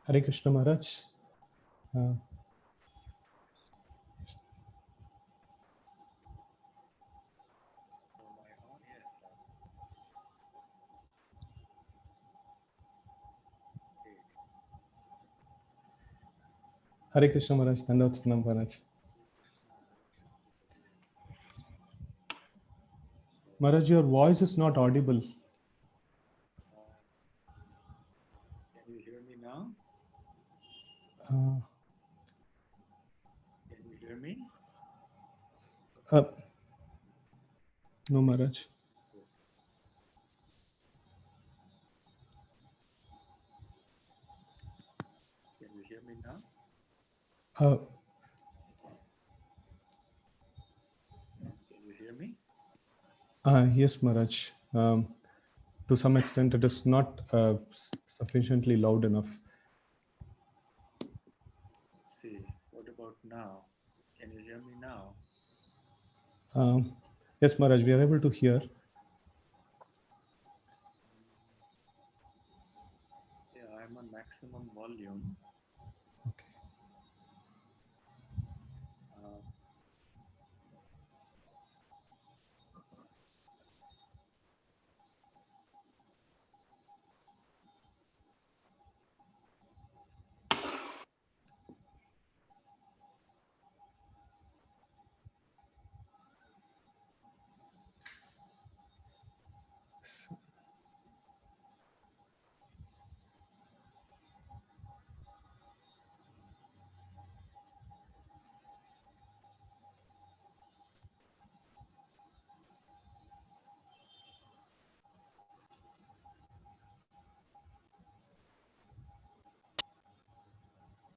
Hare Krishna Maharaj. Hare Krishna Maharaj. Dandavat Pranam Maharaj. Maharaj, your voice is not audible. Can you hear me now? Can you hear me? No, Maharaj. Can you hear me now? Can you hear me? Yes, Maharaj. To some extent, it is not sufficiently loud enough. Let's see. What about now? Can you hear me now? Yes, Maharaj, we are able to hear. Yeah, I'm on maximum volume. Okay.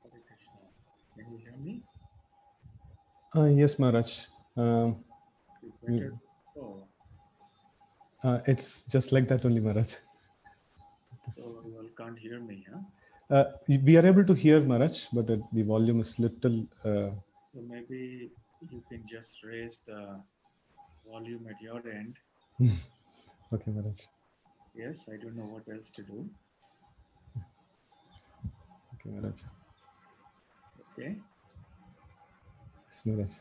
Hare Krishna. Can you hear me? Yes, Maharaj. You better. Oh. It's just like that only, Maharaj. So you all can't hear me, huh? We are able to hear, Maharaj, but the volume is little. So maybe you can just raise the volume at your end. Okay, Maharaj. Yes, I don't know what else to do. Okay, Maharaj. Okay. Yes, Maharaj.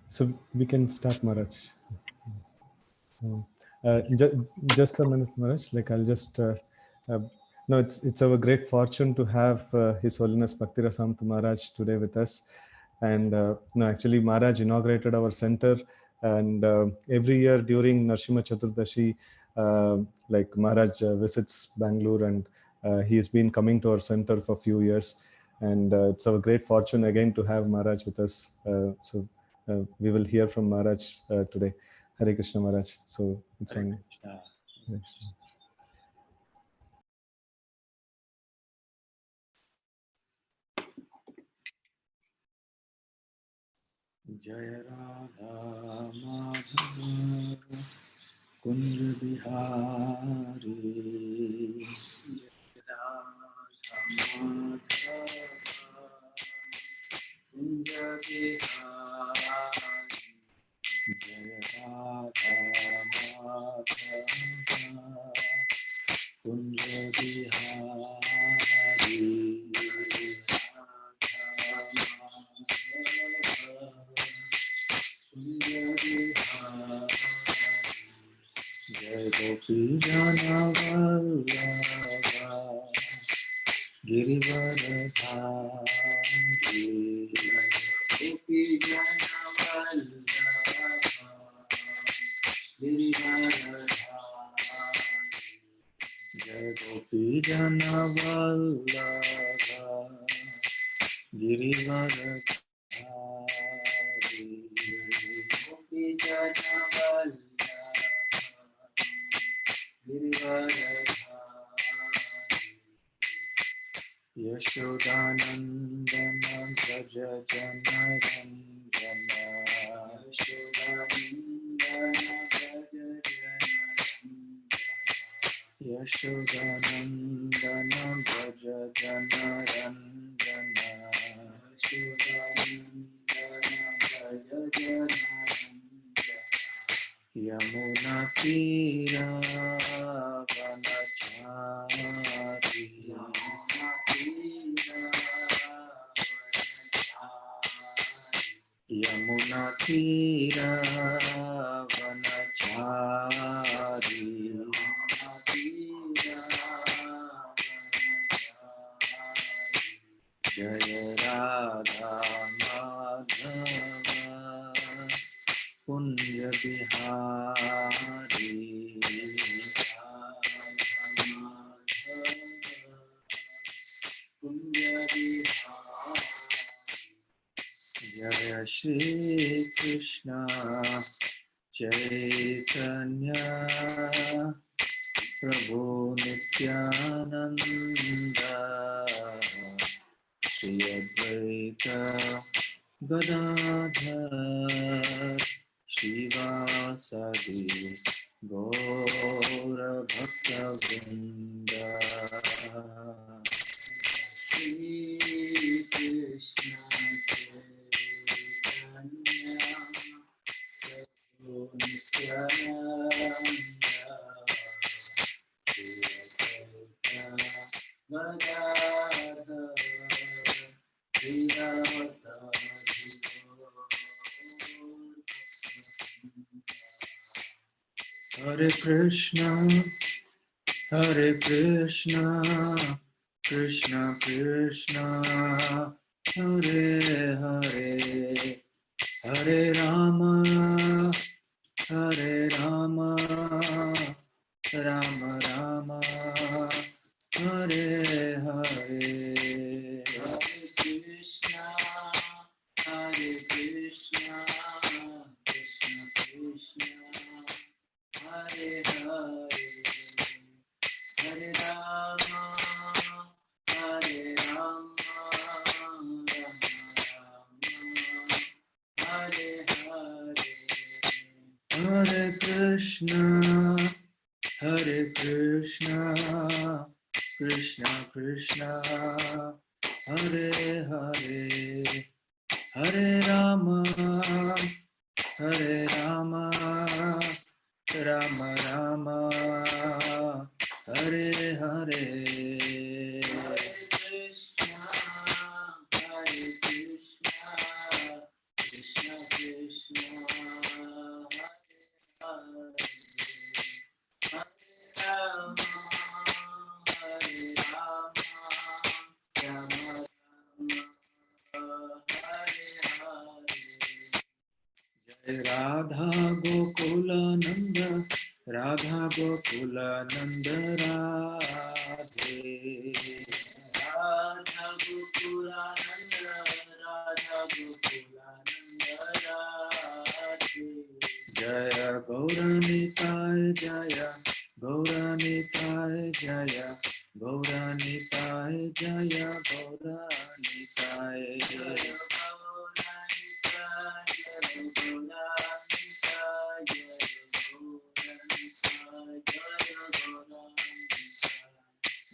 So we can start, Maharaj. Just a minute, Maharaj. Like I'll just. No, it's our great fortune to have His Holiness Bhakti Rasamrita Maharaj today with us. And no, actually, Maharaj inaugurated our center, and every year during Narsimha Chaturdashi, like Maharaj visits Bangalore, and he has been coming to our center for a few years. And it's our great fortune again to have Maharaj with us. So we will hear from Maharaj today. Hare Krishna Maharaj. So it's Hare on. Krishna. Hare Krishna. Jaya Radha Madhava Kunj Bihari Jaya Radha Madhava Kunj Bihari Jaya Radha Madhava Kunj Bihari Jai Gopi Jana Vallabha Girivaradhari Gopi Jana Vallabha Girivaradhari Jai Gopi Jana Vallabha Girivaradhari Gopi Jana Yashodanandana Braja Janaranjana Yashodanandana Braja Janaranjana Yamuna Tira Vanachari जय राधा माधव कुंज बिहारी कुंज बिहारी जय श्री कृष्ण चैतन्य प्रभु नित्यानंद श्री अद्वैत गदाधर श्रीवासदि गौर भक्तवृंद श्री कृष्ण चैतन्य प्रभु Nityanand Shri Advaita Gadadhar Hare Krishna, Hare Krishna, Krishna Krishna, Hare Hare, Hare Rama, Hare Rama, Rama Rama, Hare Hare, Hare Krishna, Hare Krishna, Krishna Krishna, Hare Hare, Hare Rama, Hare Rama, Rama Rama, Hare Hare, Hare Krishna, Hare Krishna, Krishna Krishna, Hare Hare, Hare Rama, Hare Rama, Rama Rama, Hare Hare, Hare Krishna, Hare Krishna, Krishna Krishna, Hare Hare, Rama, Hare Rama, Rama Rama, Hare Hare. Jai Radha Gokula Nanda, Radha Gokula Nanda Radhe. Radha Gokula Nanda, Radha Gokula Nanda Radhe. Jaya Gauranitai Jaya, Gauranitai Jaya, Gauranitai Jaya, Gauranitai Jaya.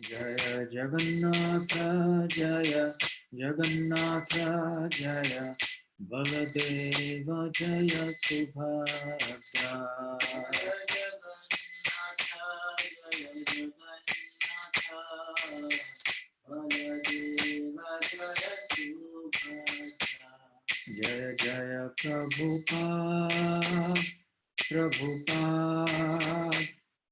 Jaya Jagannath Jaya, Jagannath Jaya, Baladeva Jaya Subhadra. Jaya Jagannath Jaya, Jagannath Baladeva Jaya Subhadra. Jaya Jaya Prabhupada, Prabhupada,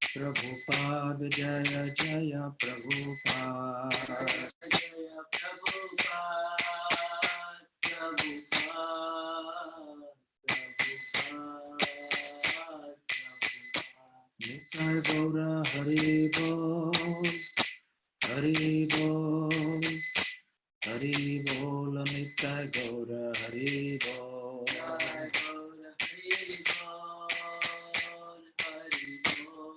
Prabhupada, Jaya Jaya Prabhupada, Jaya Prabhupada, Prabhupada, Prabhupada, Nitai Gaura Hari Bol, Hari Bol, Hari Bol, Nitai Gaura Hari Bol, Hari Bol, Hari Bol,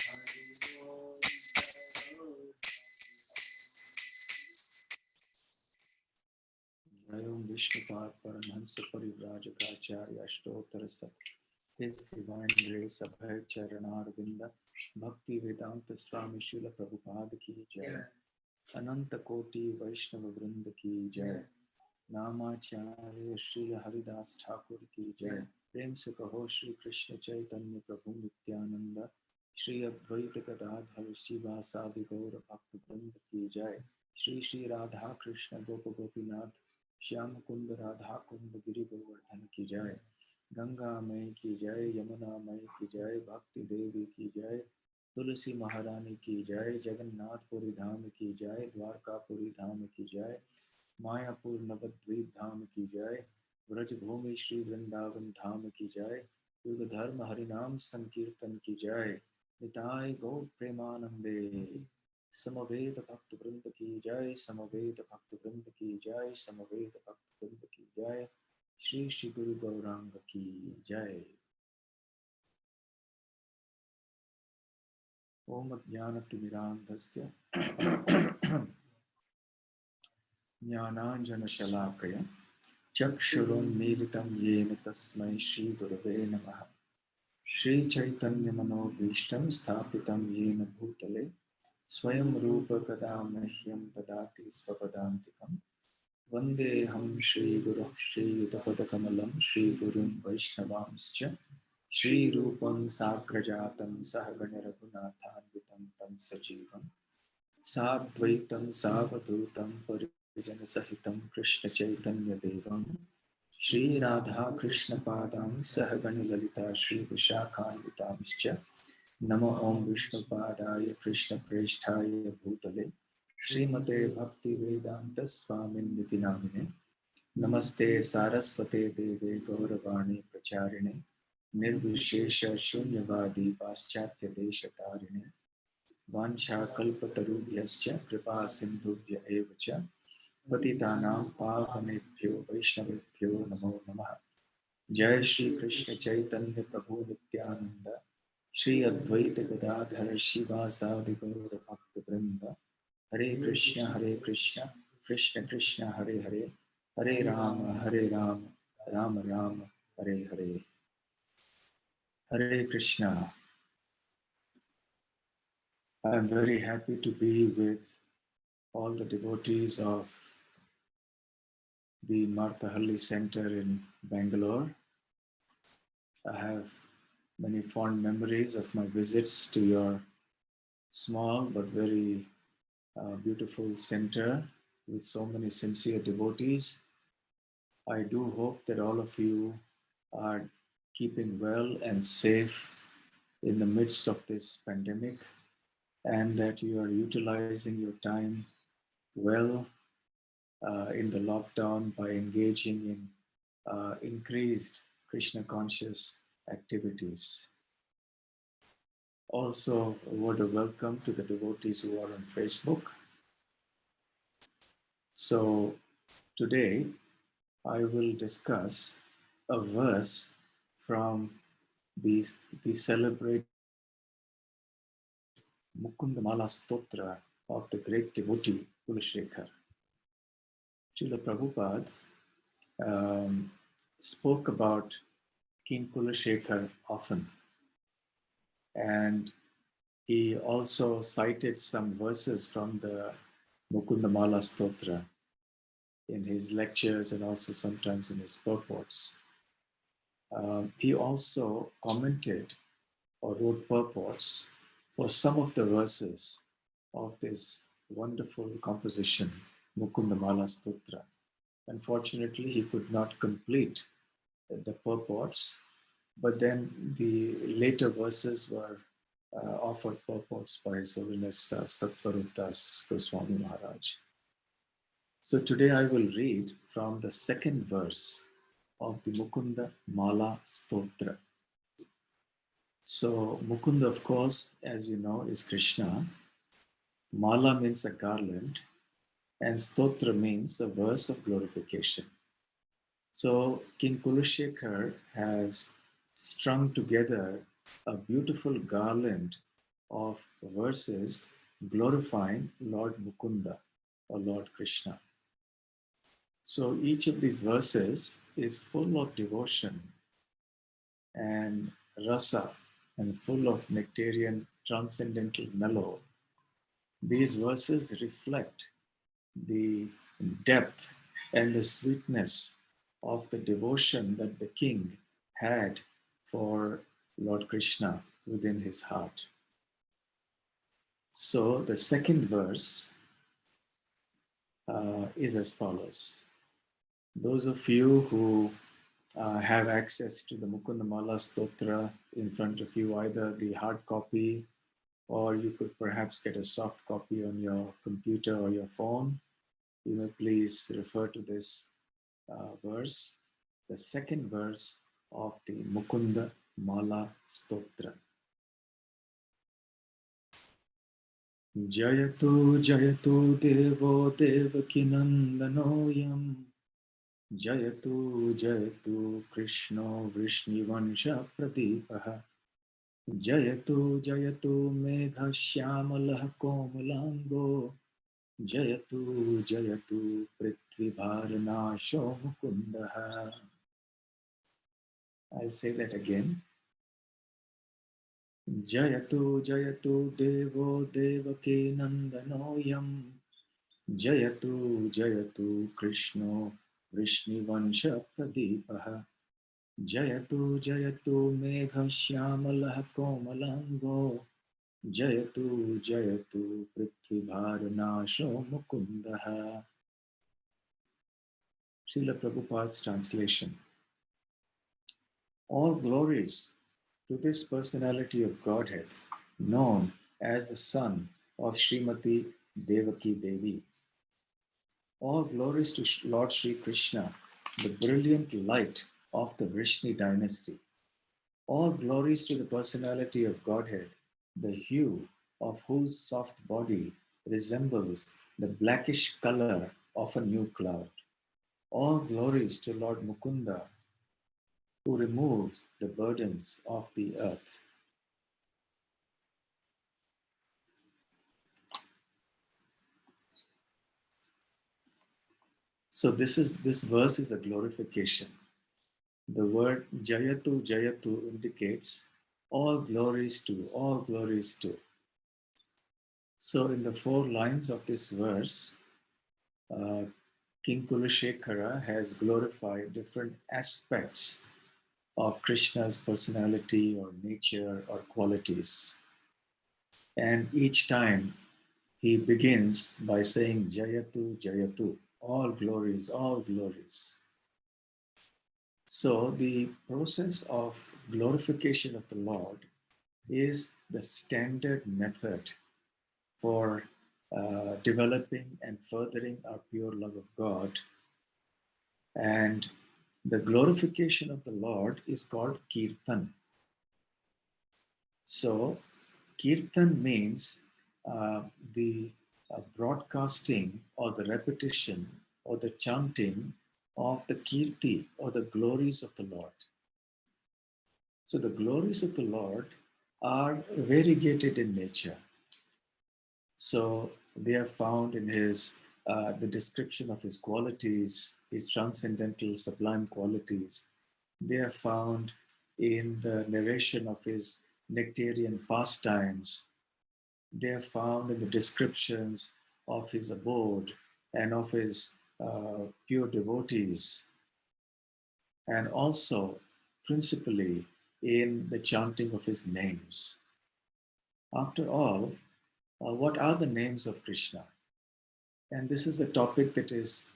Hari Bol, Hari Bol. Jai Om Vishnupad Paramhansa Parivrajakaacharya Ashtottara Sat. His Divine Grace Abhay Charanar Vinda Bhakti Vedanta Swami Srila Prabhupada Ki Jai. Ananta Koti Vaishnava Vrinda Ki Jai. Namacharya Shri Haridas Thakur Ki Jai. Prem se kaho Shri Krishna Chaitanya Prabhu Nityananda Shri Advaita Gadadhar Sivasadi Gaura Bhakta Vrinda Ki Jai. Shri Shri Radha Krishna Gopa Gopinath Shyam कुंद राधा कुंद गिरि गोवर्धन की जय, गंगा मई की जय, यमुना मई की जय, भक्ति देवी की जय, तुलसी महारानी की जय, जगन्नाथपुरी धाम की जय, द्वारकापुरी धाम की जय, मायापुर नवद्वीप धाम की जय, ब्रजभूमि श्री वृंदावन धाम की जय, युग धर्म हरिनाम संकीर्तन की जय, निताय गौर प्रेमानंदे, समवेत भक्त वृंद की जय, समवेत भक्त वृंद की जय, समवेत भक्त वृंद की जय, श्री श्री गुरु गौरांग की जय। ओम ज्ञानतिमिरान्धस्य ज्ञानाञ्जनशलाकया चक्षुरुन्मीलितं येन तस्मै श्रीगुरवे नमः। श्रीचैतन्यमनोभीष्टं स्थापितं येन भूतले स्वयं रूप कदा मह्यं ददाति स्वपदान्तिकं। वन्देऽहं श्रीगुरुः श्रीयुतपदकमलं श्रीगुरुं वैष्णवांश्च श्रीरूपं साग्रजातं सहगणरघुनाथान्वितं तं सजीवं साद्वैतं सावधूतं परिजनसहितं कृष्णचैतन्यदेवं श्रीराधाकृष्णपादां सहगणललिता श्रीविशाखान्वितांश्च नमो ॐ विष्णुपादाय कृष्णप्रेष्ठाय भूतले श्रीमते भक्तिवेदान्तस्वामिन्निति नामिने नमस्ते सारस्वते देवे गौरवाणी प्रचारिणे निर्विशेष शून्यवादी पाश्चात्यदेशतारिणे वाञ्छाकल्पतरुभ्यश्च कृपा सिन्धुभ्य एव च पतितानां पावनेभ्यो वैष्णवेभ्यो नमो नमः। जय श्री कृष्ण चैतन्य प्रभु नित्यानंद, श्री अद्वैत गदाधर शिवासादि गौर भक्त वृंद, हरे कृष्ण कृष्ण कृष्ण हरे हरे, हरे Ram Ram Ram Hare Hare. Hare Krishna. I am very happy to be with all the devotees of the Marthahalli Center in Bangalore. I have many fond memories of my visits to your small but very beautiful center with so many sincere devotees. I do hope that all of you are keeping well and safe in the midst of this pandemic, and that you are utilizing your time well in the lockdown by engaging in increased Krishna conscious activities. Also, a word of welcome to the devotees who are on Facebook. So, today I will discuss a verse from the, the celebrated Mukundamala Stotra of the great devotee Kulashekar. Srila Prabhupada spoke about King Kulashekar often, and he also cited some verses from the Mukundamala Stotra in his lectures and also sometimes in his purports. He also commented or wrote purports for some of the verses of this wonderful composition, Mukundamala Stotra. Unfortunately, he could not complete the purports, but then the later verses were offered purports by His Holiness Satsvarup Goswami Maharaj. So today I will read from the second verse of the Mukunda Mala Stotra. So Mukunda, of course, as you know, is Krishna. Mala means a garland, and Stotra means a verse of glorification. So King Kulashekar has strung together a beautiful garland of verses glorifying Lord Mukunda or Lord Krishna. So each of these verses is full of devotion and rasa and full of nectarian transcendental mellow. These verses reflect the depth and the sweetness of the devotion that the king had for Lord Krishna within his heart. So the second verse is as follows. Those of you who have access to the Mukunda Mala Stotra in front of you, either the hard copy or you could perhaps get a soft copy on your computer or your phone, you may please refer to this verse, the second verse of the Mukunda Mala Stotra. Jayatu Jayatu Devo Devakinandanoyam Jayatu Jayatu Krishno Vrishnivansha Pradipaha Jayatu Jayatu Megha Shyamalah Komalango Jayatu Jayatu Prithvibharanasho Mukundaha. I'll say that again. Jayatu Jayatu Devo Devaki Nandanoyam Jayatu Jayatu Krishno Vrishnivansha Pradipaha Jayatu Jayatu Megha Shyamalah Komalango Jayatu Jayatu Prithvibharanasho Mukundaha. Srila Prabhupada's translation. All glories to this personality of Godhead, known as the son of Srimati Devaki Devi. All glories to Lord Sri Krishna, the brilliant light of the Vrishni dynasty. All glories to the personality of Godhead, the hue of whose soft body resembles the blackish color of a new cloud. All glories to Lord Mukunda, who removes the burdens of the earth. So this verse is a glorification. The word Jayatu Jayatu indicates all glories to, all glories to. So in the 4 lines of this verse, King Kulashekara has glorified different aspects of Krishna's personality or nature or qualities. And each time he begins by saying Jayatu Jayatu, all glories, all glories. So the process of glorification of the Lord is the standard method for developing and furthering our pure love of God. And the glorification of the Lord is called Kirtan. So Kirtan means the broadcasting or the repetition or the chanting of the Kirti or the glories of the Lord. So the glories of the Lord are variegated in nature. So they are found in his the description of his qualities, his transcendental sublime qualities. They are found in the narration of his nectarian pastimes. They are found in the descriptions of his abode and of his pure devotees, and also principally in the chanting of his names. After all, what are the names of Krishna? And this is a topic that is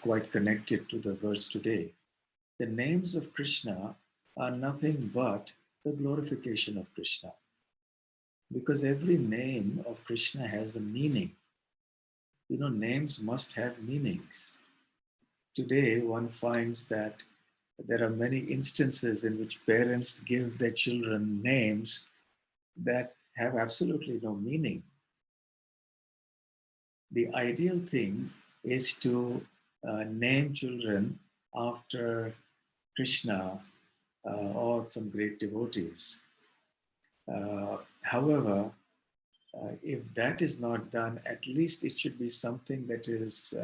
quite connected to the verse today. The names of Krishna are nothing but the glorification of Krishna. Because every name of Krishna has a meaning. You know, names must have meanings. Today, one finds that there are many instances in which parents give their children names that have absolutely no meaning. The ideal thing is to name children after Krishna or some great devotees. However, if that is not done, at least it should be something that is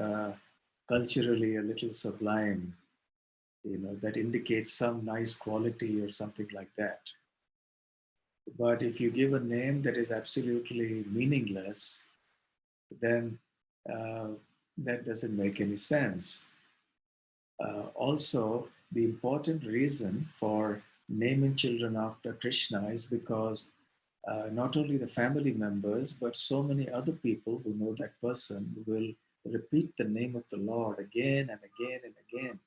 culturally a little sublime, you know, that indicates some nice quality or something like that. But if you give a name that is absolutely meaningless, then that doesn't make any sense. Also, the important reason for naming children after Krishna is because not only the family members, but so many other people who know that person will repeat the name of the Lord again and again and again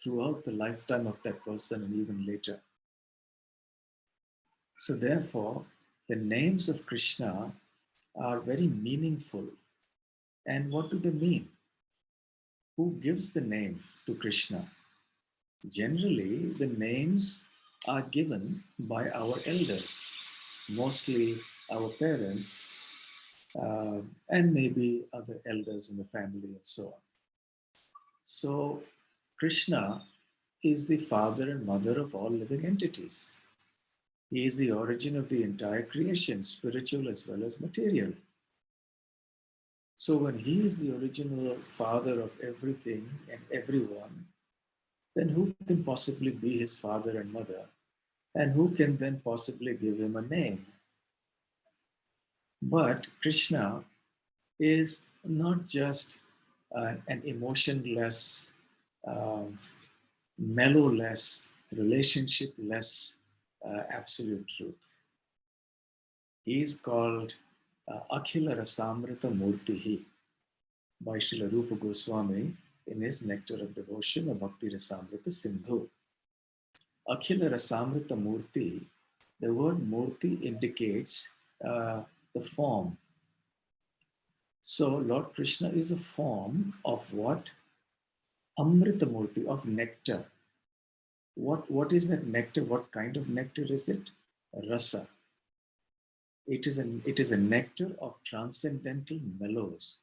throughout the lifetime of that person and even later. So therefore, the names of Krishna are very meaningful. And what do they mean? Who gives the name to Krishna? Generally, the names are given by our elders, mostly our parents, and maybe other elders in the family and so on. So, Krishna is the father and mother of all living entities. He is the origin of the entire creation, spiritual as well as material. So, when he is the original father of everything and everyone, then who can possibly be his father and mother? And who can then possibly give him a name? But Krishna is not just an emotionless, um, mellowless, relationship-less absolute truth. He is called Akhila Rasamrita Murtihi by Srila Rupa Goswami in his Nectar of Devotion of Bhakti Rasamrita Sindhu. Akhila Rasamrita Murti, the word Murti indicates the form. So Lord Krishna is a form of what? Amrita Murti, of nectar. What is that nectar? What kind of nectar is it? Rasa. It is a nectar of transcendental mellows,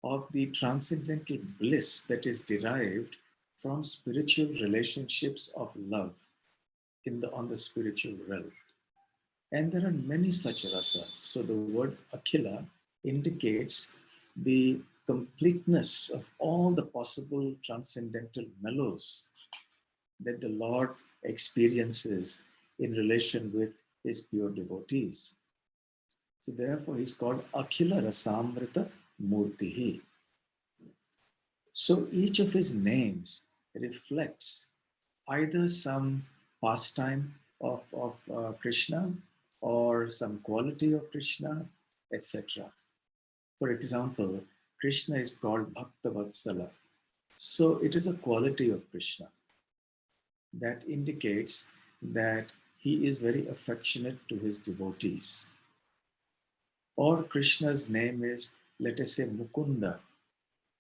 of the transcendental bliss that is derived from spiritual relationships of love on the spiritual realm. And there are many such rasas. So the word Akhila indicates the completeness of all the possible transcendental mellows that the Lord experiences in relation with his pure devotees. So therefore he's called Akhila Rasamrita Murtihi. So each of his names reflects either some pastime of Krishna or some quality of Krishna, etc. For example, Krishna is called Bhakta Vatsala. So it is a quality of Krishna that indicates that he is very affectionate to his devotees. Or Krishna's name is, let us say, Mukunda,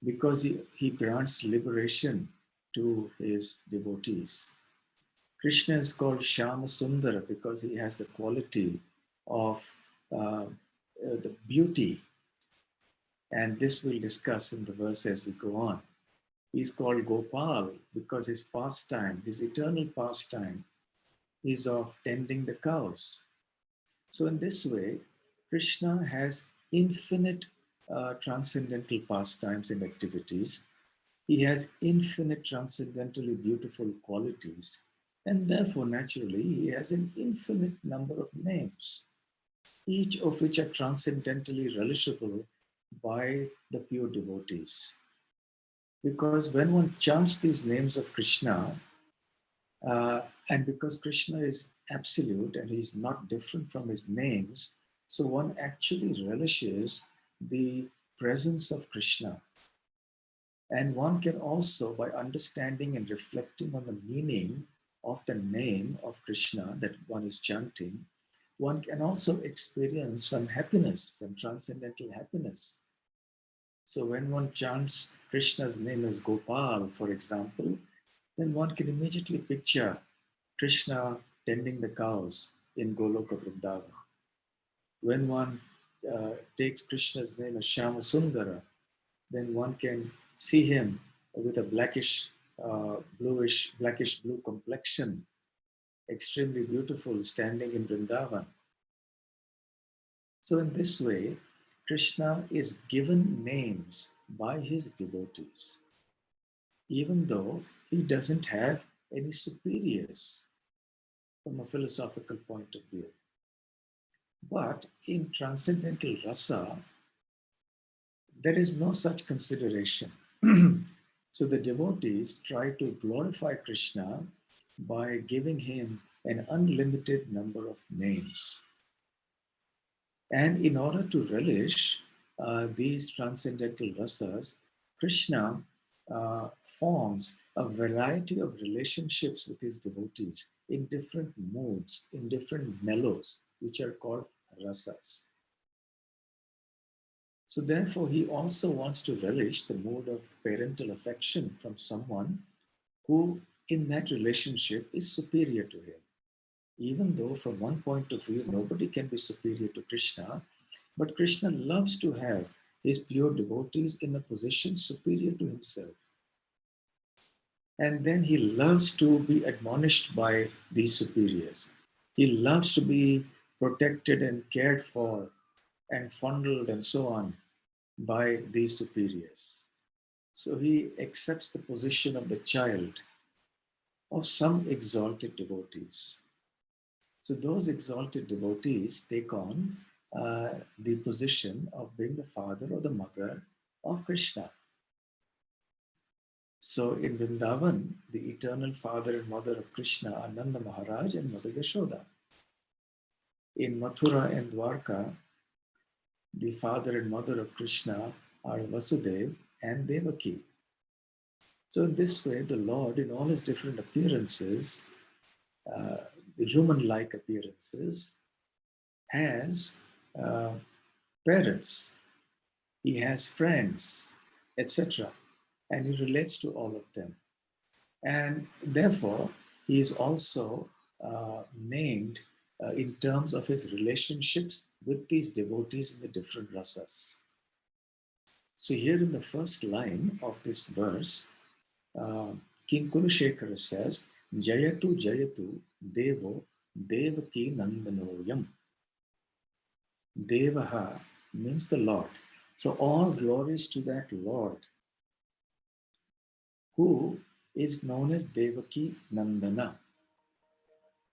because he grants liberation to his devotees. Krishna is called Shyama Sundara because he has the quality of the beauty. And this we'll discuss in the verse as we go on. He's called Gopal because his pastime, his eternal pastime, is of tending the cows. So in this way, Krishna has infinite transcendental pastimes and activities. He has infinite transcendentally beautiful qualities. And therefore, naturally, he has an infinite number of names, each of which are transcendentally relishable by the pure devotees. Because when one chants these names of Krishna, and because Krishna is absolute and he's not different from his names, so one actually relishes the presence of Krishna. And one can also, by understanding and reflecting on the meaning of the name of Krishna that one is chanting, one can also experience some happiness, some transcendental happiness. So when one chants Krishna's name as Gopal, for example, then one can immediately picture Krishna tending the cows in Goloka Vrindavan. When one takes Krishna's name as Shyama Sundara, then one can see him with a blackish blue complexion, extremely beautiful, standing in Vrindavan. So in this way, Krishna is given names by his devotees, even though he doesn't have any superiors from a philosophical point of view. But in transcendental rasa, there is no such consideration. So the devotees try to glorify Krishna by giving him an unlimited number of names. And in order to relish these transcendental rasas, Krishna forms a variety of relationships with his devotees in different moods, in different mellows, which are called rasas. So therefore, he also wants to relish the mood of parental affection from someone who in that relationship is superior to him. Even though from one point of view, nobody can be superior to Krishna, but Krishna loves to have his pure devotees in a position superior to himself. And then he loves to be admonished by these superiors. He loves to be protected and cared for and fondled and so on by these superiors. So he accepts the position of the child of some exalted devotees. So those exalted devotees take on the position of being the father or the mother of Krishna. So in Vrindavan, the eternal father and mother of Krishna are Nanda Maharaj and Mother Yashoda. In Mathura and Dwarka, the father and mother of Krishna are Vasudev and Devaki. So in this way, the Lord, in all his different appearances, the human-like appearances, has uh, parents, he has friends, etc. And he relates to all of them. And therefore, he is also named in terms of his relationships with these devotees in the different rasas. So here in the first line of this verse, uh, King Kulashekara says, Jayatu Jayatu Devo Devaki Nandanoyam. Devaha means the Lord. So all glories to that Lord who is known as Devaki Nandana.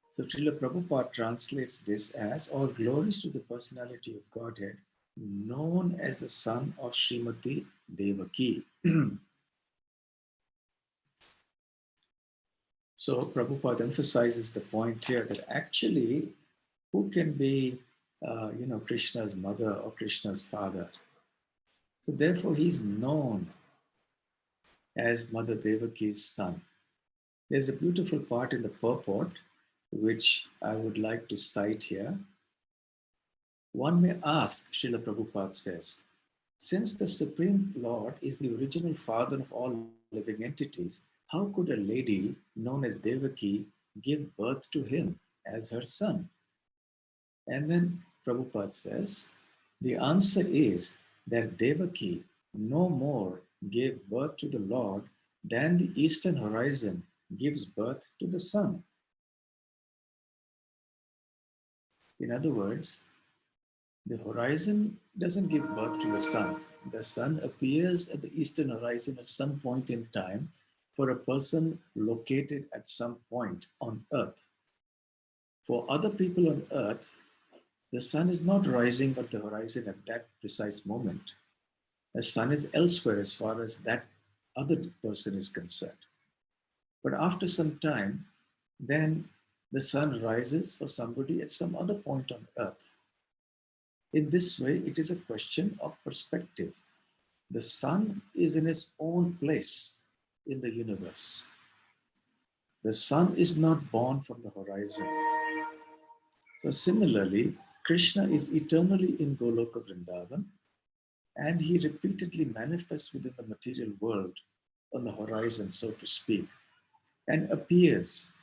So Srila Prabhupada translates this as all glories to the personality of Godhead, known as the son of Srimati Devaki. So Prabhupada emphasizes the point here that actually, who can be, Krishna's mother or Krishna's father? So therefore, he's known as Mother Devaki's son. There's a beautiful part in the purport which I would like to cite here. One may ask, Srila Prabhupada says, since the Supreme Lord is the original father of all living entities, how could a lady known as Devaki give birth to him as her son? And then Prabhupada says, the answer is that Devaki no more gave birth to the Lord than the eastern horizon gives birth to the sun. In other words, the horizon doesn't give birth to the sun. The sun appears at the eastern horizon at some point in time for a person located at some point on earth. For other people on earth, the sun is not rising at the horizon at that precise moment. The sun is elsewhere as far as that other person is concerned. But after some time, then the sun rises for somebody at some other point on earth. In this way, it is a question of perspective. The sun is in its own place in the universe. The sun is not born from the horizon. So similarly, Krishna is eternally in Goloka Vrindavan, and he repeatedly manifests within the material world on the horizon, so to speak, and appears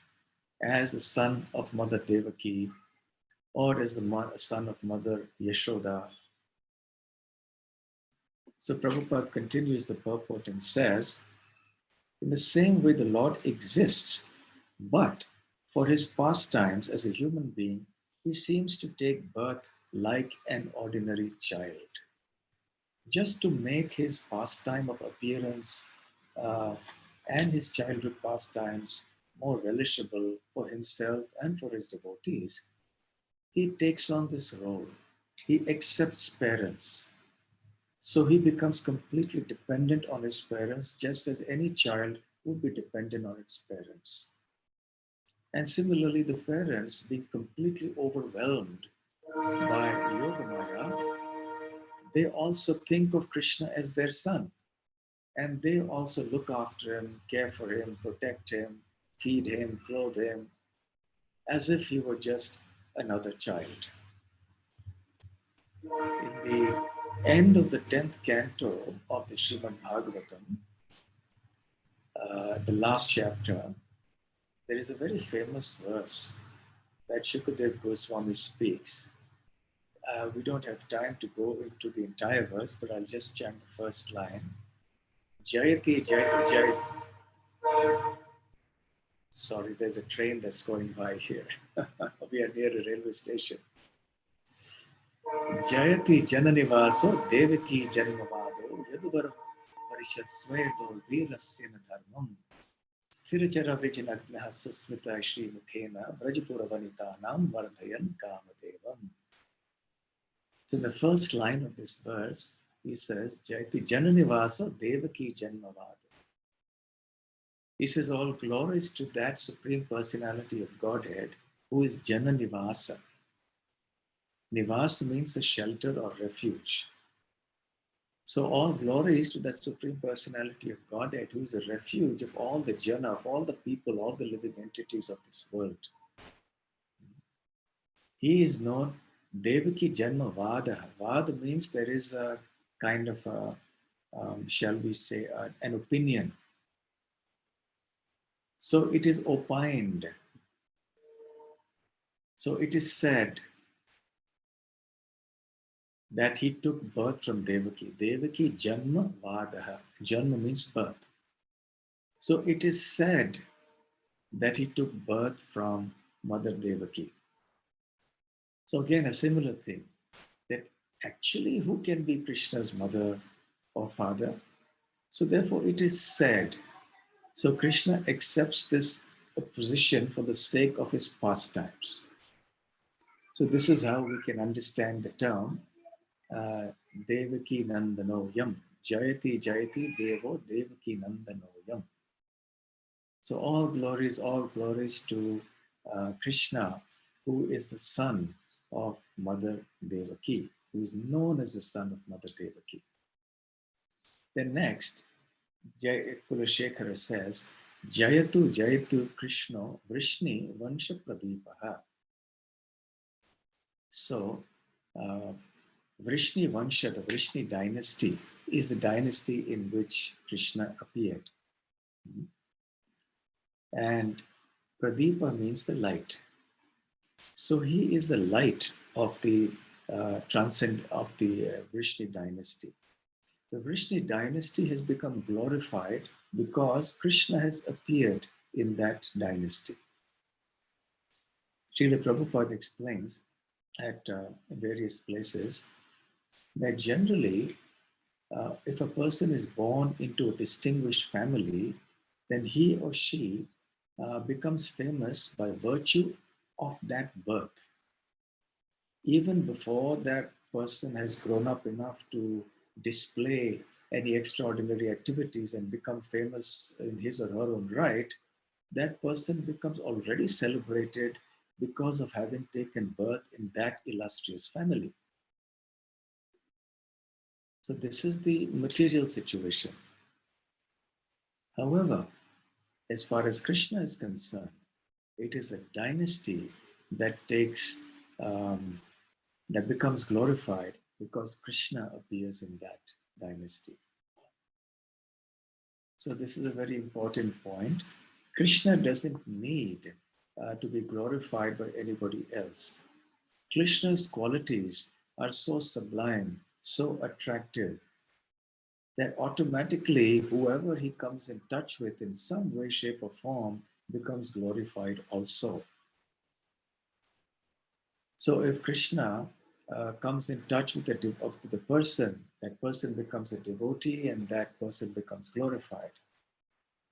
as the son of Mother Devaki or as the son of Mother Yashoda. So Prabhupada continues the purport and says, in the same way the Lord exists, but for his pastimes as a human being, he seems to take birth like an ordinary child, just to make his pastime of appearance uh, and his childhood pastimes more relishable for himself and for his devotees. He takes on this role. He accepts parents. So he becomes completely dependent on his parents, just as any child would be dependent on its parents. And similarly, the parents being completely overwhelmed by Yogamaya, they also think of Krishna as their son. And they also look after him, care for him, protect him, feed him, clothe him, as if he were just another child. In the end of the 10th canto of the Srimad Bhagavatam, the last chapter, there is a very famous verse that Shukadev Goswami speaks. We don't have time to go into the entire verse, but I'll just chant the first line. Jayati Jayati Jay. Sorry, there's a train that's going by here. We are near a railway station. Jayati Jananivaso Devaki Janmavado Yaduvar Parishad Swerdo Velasena Dharmam Sthirachara Vijinagnaha Susmita Shri Mukhena Brajapura Vanitanam Vardhayan Kamadevam. So in the first line of this verse, he says, Jayati Jananivaso Devaki Janmavado. He says, all glories to that Supreme Personality of Godhead who is Jananivasa. Nivasa means a shelter or refuge. So all glories to that Supreme Personality of Godhead who is a refuge of all the jana, of all the people, all the living entities of this world. He is known Devaki Janma Vada. Vada means there is a kind of a, shall we say, an opinion. So it is opined. So it is said that he took birth from Devaki. Devaki Janma Vadaha. Janma means birth. So it is said that he took birth from Mother Devaki. So again, a similar thing, that actually who can be Krishna's mother or father? So therefore it is said. So Krishna accepts this position for the sake of his pastimes. So this is how we can understand the term Devaki Nandanoyam. Jayati Jayati Devo Devaki Nandanoyam. So all glories to Krishna, who is the son of Mother Devaki, who is known as the son of Mother Devaki. Then next, Kulashekara says, Jayatu Jayatu Krishna Vrishni Vansha Pradipaha. So, Vrishni Vansha, the Vrishni dynasty, is the dynasty in which Krishna appeared. And Pradipa means the light. So he is the light of the of the Vrishni dynasty. The Vrishni dynasty has become glorified because Krishna has appeared in that dynasty. Srila Prabhupada explains at various places that generally, if a person is born into a distinguished family, then he or she becomes famous by virtue of that birth. Even before that person has grown up enough to display any extraordinary activities and become famous in his or her own right, that person becomes already celebrated because of having taken birth in that illustrious family. So this is the material situation. However, as far as Krishna is concerned, it is a dynasty that that becomes glorified because Krishna appears in that dynasty. So this is a very important point. Krishna doesn't need to be glorified by anybody else. Krishna's qualities are so sublime, so attractive, that automatically whoever he comes in touch with in some way, shape, or form becomes glorified also. So if Krishna comes in touch with the person, that person becomes a devotee and that person becomes glorified.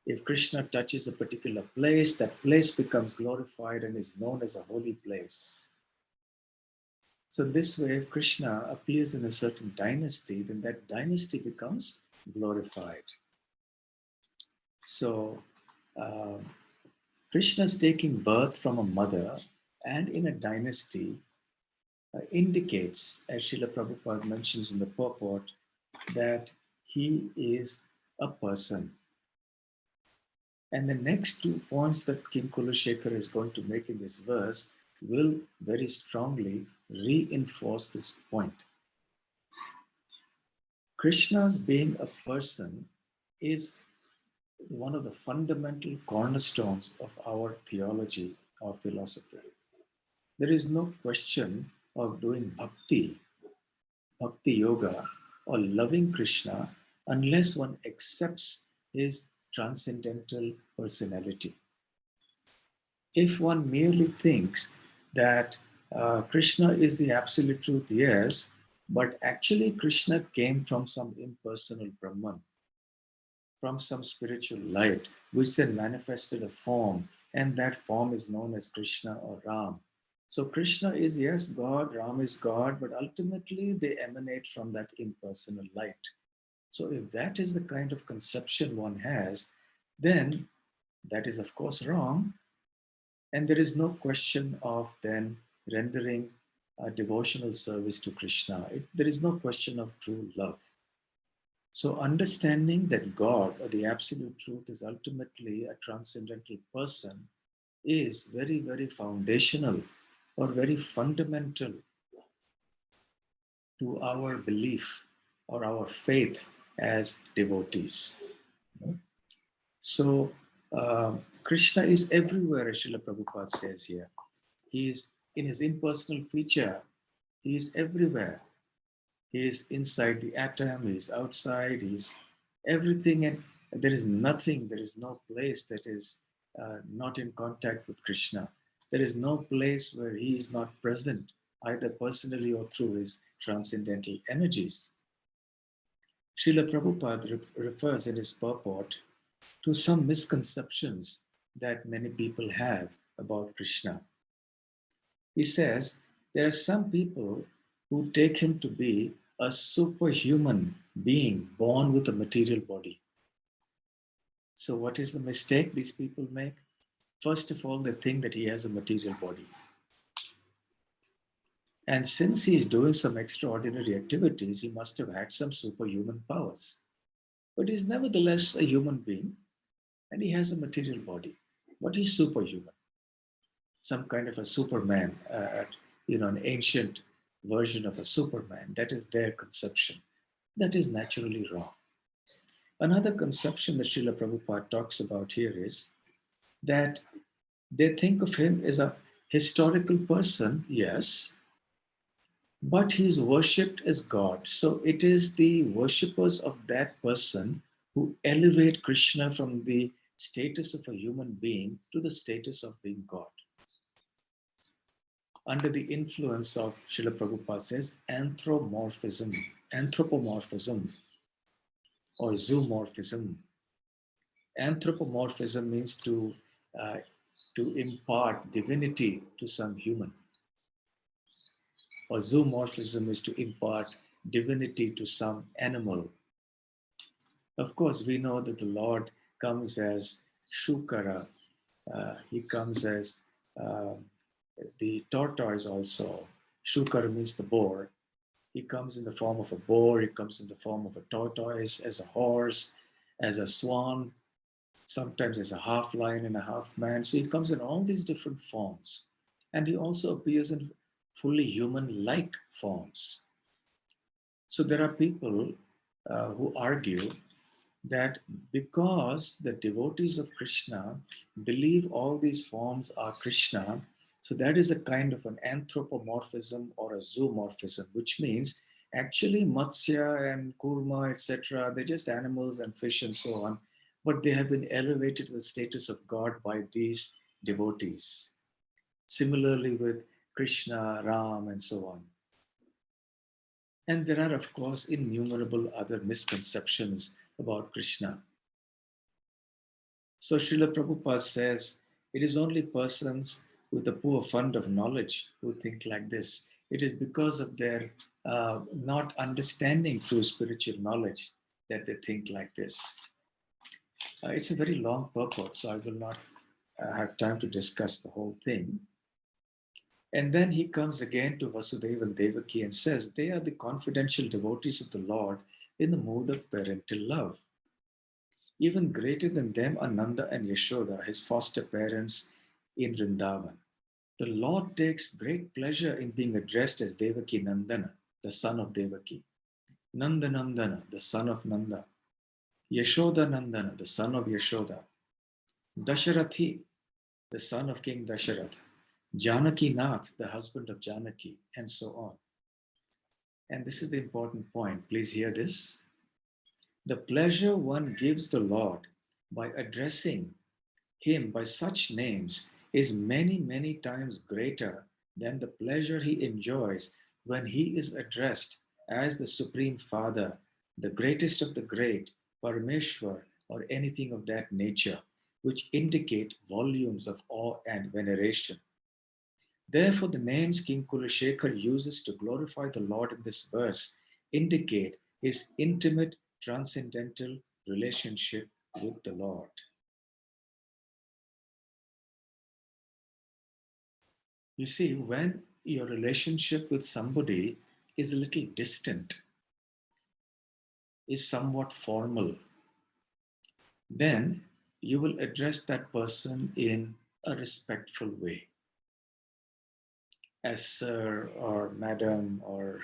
If Krishna touches a particular place, that place becomes glorified and is known as a holy place. So this way, if Krishna appears in a certain dynasty, then that dynasty becomes glorified. So Krishna's taking birth from a mother and in a dynasty indicates, as Srila Prabhupada mentions in the purport, that he is a person. And the next 2 points that King Kulashekar is going to make in this verse will very strongly reinforce this point. Krishna's being a person is one of the fundamental cornerstones of our theology or philosophy. There is no question of doing bhakti yoga, or loving Krishna unless one accepts his transcendental personality. If one merely thinks that Krishna is the absolute truth, yes, but actually Krishna came from some impersonal Brahman, from some spiritual light, which then manifested a form, and that form is known as Krishna or Ram. So Krishna is, yes, God, Ram is God, but ultimately they emanate from that impersonal light. So if that is the kind of conception one has, then that is of course wrong, and there is no question of then rendering a devotional service to Krishna. There is no question of true love. So understanding that God or the absolute truth is ultimately a transcendental person is very, very foundational or very fundamental to our belief or our faith as devotees. So Krishna is everywhere, as Srila Prabhupada says here. He is in his impersonal feature. He is everywhere. He is inside the atom, he is outside, he's everything, and there is nothing, there is no place that is not in contact with Krishna. There is no place where he is not present, either personally or through his transcendental energies. Srila Prabhupada refers in his purport to some misconceptions that many people have about Krishna. He says, there are some people who take him to be a superhuman being born with a material body. So what is the mistake these people make? First of all, they think that he has a material body. And since he is doing some extraordinary activities, he must have had some superhuman powers. But he's nevertheless a human being, and he has a material body. But he's superhuman. Some kind of a Superman, an ancient version of a Superman. That is their conception. That is naturally wrong. Another conception that Srila Prabhupada talks about here is that they think of him as a historical person, yes, but he is worshipped as God. So it is the worshippers of that person who elevate Krishna from the status of a human being to the status of being God. Under the influence of, Srila Prabhupada says, anthropomorphism or zoomorphism. Anthropomorphism means to impart divinity to some human. Or zoomorphism is to impart divinity to some animal. Of course, we know that the Lord comes as Shukara. He comes as the tortoise also. Shukara means the boar. He comes in the form of a boar. He comes in the form of a tortoise, as a horse, as a swan, sometimes as a half lion and a half man. So he comes in all these different forms. And he also appears in fully human-like forms. So there are people who argue that because the devotees of Krishna believe all these forms are Krishna, so that is a kind of an anthropomorphism or a zoomorphism, which means actually Matsya and Kurma, etc., they're just animals and fish and so on, but they have been elevated to the status of God by these devotees. Similarly with Krishna, Ram, and so on. And there are, of course, innumerable other misconceptions about Krishna. So Srila Prabhupada says, it is only persons with a poor fund of knowledge who think like this. It is because of their not understanding true spiritual knowledge that they think like this. It's a very long purport, so I will not have time to discuss the whole thing. And then he comes again to Vasudeva and Devaki and says, they are the confidential devotees of the Lord in the mood of parental love. Even greater than them are Nanda and Yashoda, his foster parents in Vrindavan. The Lord takes great pleasure in being addressed as Devaki Nandana, the son of Devaki, Nanda Nandana, the son of Nanda, Yashoda Nandana, the son of Yashoda, Dasharathi, the son of King Dasharath, Janaki Nath, the husband of Janaki, and so on. And this is the important point. Please hear this. The pleasure one gives the Lord by addressing him by such names is many, many times greater than the pleasure he enjoys when he is addressed as the Supreme Father, the greatest of the great, Parameshwar, or anything of that nature, which indicate volumes of awe and veneration. Therefore, the names King Kulashekar uses to glorify the Lord in this verse indicate his intimate transcendental relationship with the Lord. You see, when your relationship with somebody is a little distant, is somewhat formal, then you will address that person in a respectful way, as sir or madam or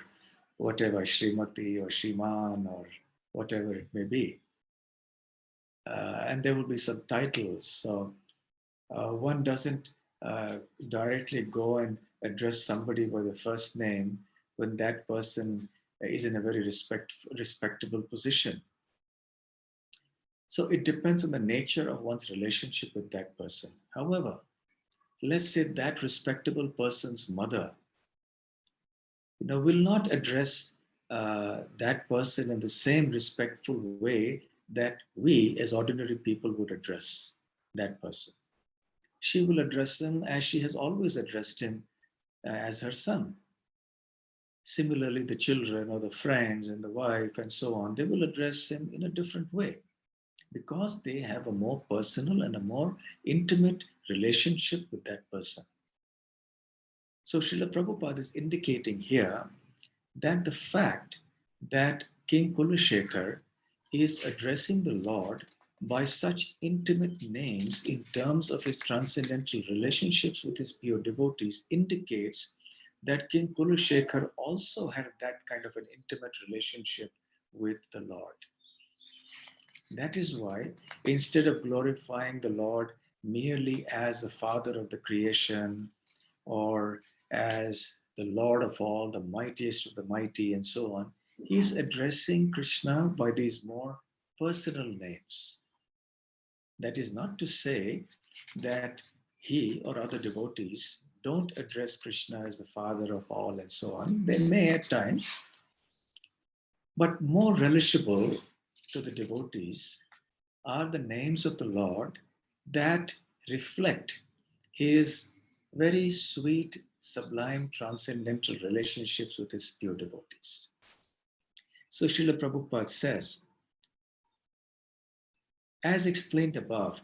whatever, Srimati or Shriman or whatever it may be. And there will be some titles. So one doesn't directly go and address somebody by the first name when that person is in a very respectable position. So it depends on the nature of one's relationship with that person. However, let's say that respectable person's mother, will not address that person in the same respectful way that we as ordinary people would address that person. She will address him as she has always addressed him, as her son. Similarly, the children or the friends and the wife and so on, they will address him in a different way because they have a more personal and a more intimate relationship with that person. So Srila Prabhupada is indicating here that the fact that King Kulashekar is addressing the Lord by such intimate names in terms of his transcendental relationships with his pure devotees indicates that King Kulashekar also had that kind of an intimate relationship with the Lord. That is why, instead of glorifying the Lord merely as the Father of the creation or as the Lord of all, the mightiest of the mighty, and so on, he's addressing Krishna by these more personal names. That is not to say that he or other devotees don't address Krishna as the Father of all and so on. They may at times, but more relishable to the devotees are the names of the Lord that reflect his very sweet, sublime, transcendental relationships with his pure devotees. So Srila Prabhupada says, as explained above,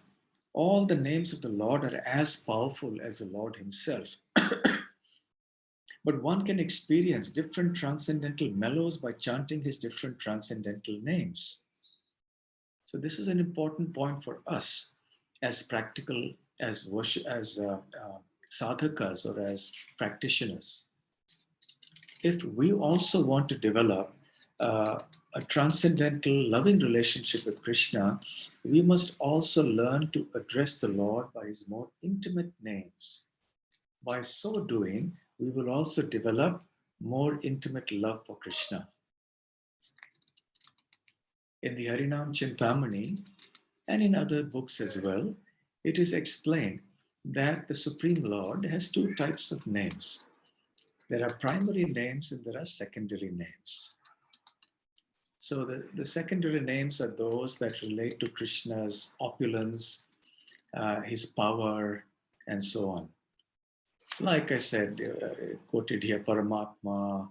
all the names of the Lord are as powerful as the Lord himself. But one can experience different transcendental mellows by chanting his different transcendental names. So this is an important point for us as practical, as worship, as sadhakas or as practitioners. If we also want to develop a transcendental loving relationship with Krishna, we must also learn to address the Lord by his more intimate names. By so doing, we will also develop more intimate love for Krishna. In the Harinam Chintamani and in other books as well, it is explained that the Supreme Lord has two types of names. There are primary names and there are secondary names. So the secondary names are those that relate to Krishna's opulence, his power, and so on. Like I said, quoted here, Paramatma,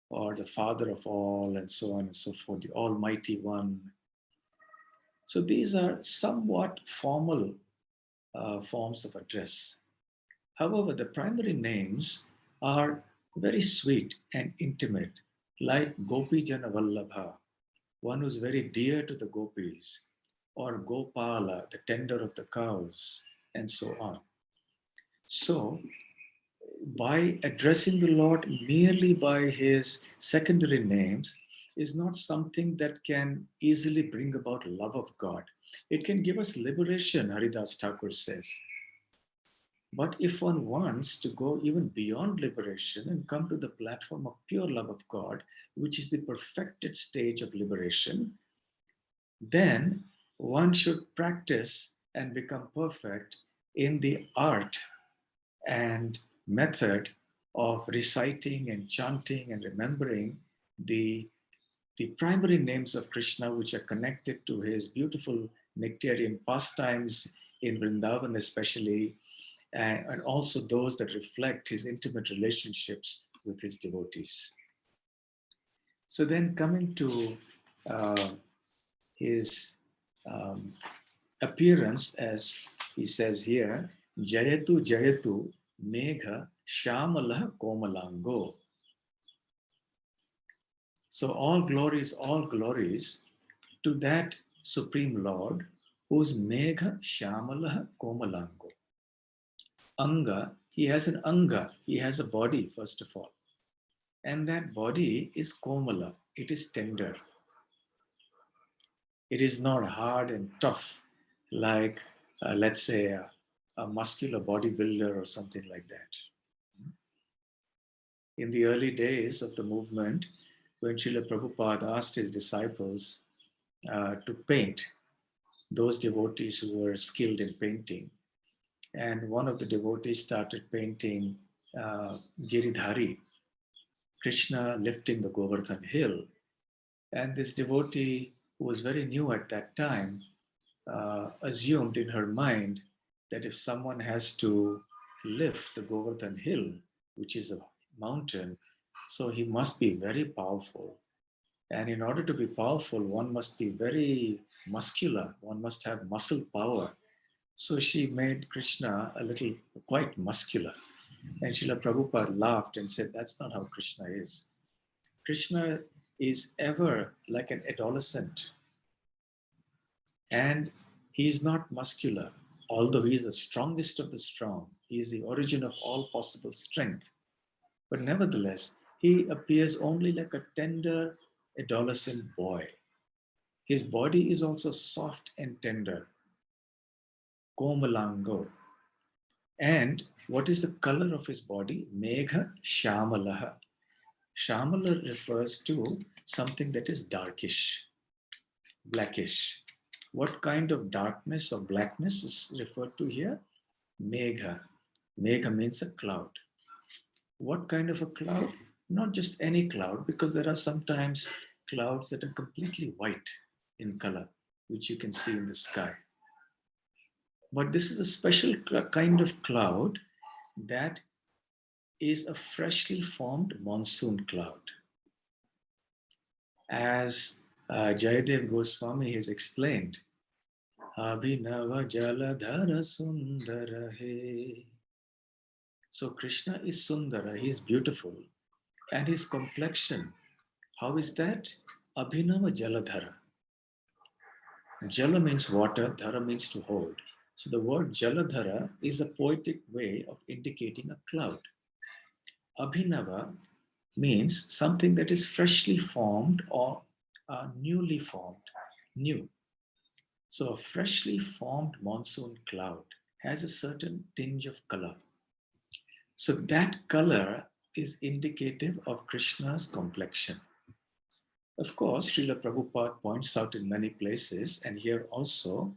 or the Father of all, and so on and so forth, the Almighty One. So these are somewhat formal forms of address. However, the primary names are very sweet and intimate, like Gopi Jana Vallabha, one who's very dear to the gopis, or Gopala, the tender of the cows, and so on. So, by addressing the Lord merely by his secondary names is not something that can easily bring about love of God. It can give us liberation, Haridas Thakur says. But if one wants to go even beyond liberation and come to the platform of pure love of God, which is the perfected stage of liberation, then one should practice and become perfect in the art and method of reciting and chanting and remembering the, the primary names of Krishna, which are connected to his beautiful nectarian pastimes in Vrindavan, especially, and also those that reflect his intimate relationships with his devotees. So then coming to his appearance, as he says here, Jayatu Jayatu Megha Shamala Komalango. So all glories to that Supreme Lord who's Megha Shamala Komalango. Anga, he has an anga, he has a body, first of all. And that body is Komala, it is tender. It is not hard and tough like, let's say, a muscular bodybuilder or something like that. In the early days of the movement, when Srila Prabhupada asked his disciples to paint those devotees who were skilled in painting, and one of the devotees started painting Giridhari, Krishna lifting the Govardhan hill, and this devotee, who was very new at that time, assumed in her mind that if someone has to lift the Govardhan hill, which is a mountain, so he must be very powerful. And in order to be powerful, one must be very muscular, one must have muscle power. So she made Krishna a little quite muscular. And Srila Prabhupada laughed and said, that's not how Krishna is. Krishna is ever like an adolescent. And he is not muscular, although he is the strongest of the strong. He is the origin of all possible strength. But nevertheless, he appears only like a tender adolescent boy. His body is also soft and tender, komalango. And what is the color of his body? Megha Shamalaha. Shamala refers to something that is darkish, blackish. What kind of darkness or blackness is referred to here? Megha. Megha means a cloud. What kind of a cloud? Not just any cloud, because there are sometimes clouds that are completely white in color, which you can see in the sky. But this is a special kind of cloud that is a freshly formed monsoon cloud. As Jayadev Goswami has explained, Abhinava Jaladhara Sundara He. So Krishna is Sundara, he is beautiful. And his complexion, how is that? Abhinava Jaladhara. Jala means water, dhara means to hold. So the word Jaladhara is a poetic way of indicating a cloud. Abhinava means something that is freshly formed or newly formed, new. So a freshly formed monsoon cloud has a certain tinge of color. So that color is indicative of Krishna's complexion. Of course, Srila Prabhupada points out in many places, and here also,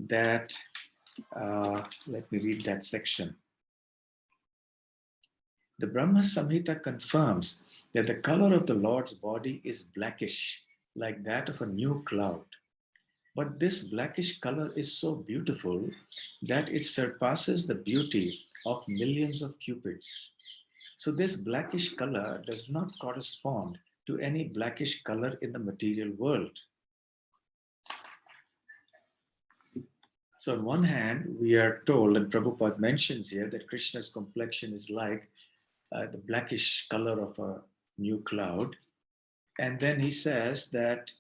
that, let me read that section. The Brahma Samhita confirms that the color of the Lord's body is blackish, like that of a new cloud. But this blackish color is so beautiful that it surpasses the beauty of millions of cupids. So this blackish color does not correspond to any blackish color in the material world. So on one hand, we are told, and Prabhupada mentions here, that Krishna's complexion is like the blackish color of a new cloud. And then he says that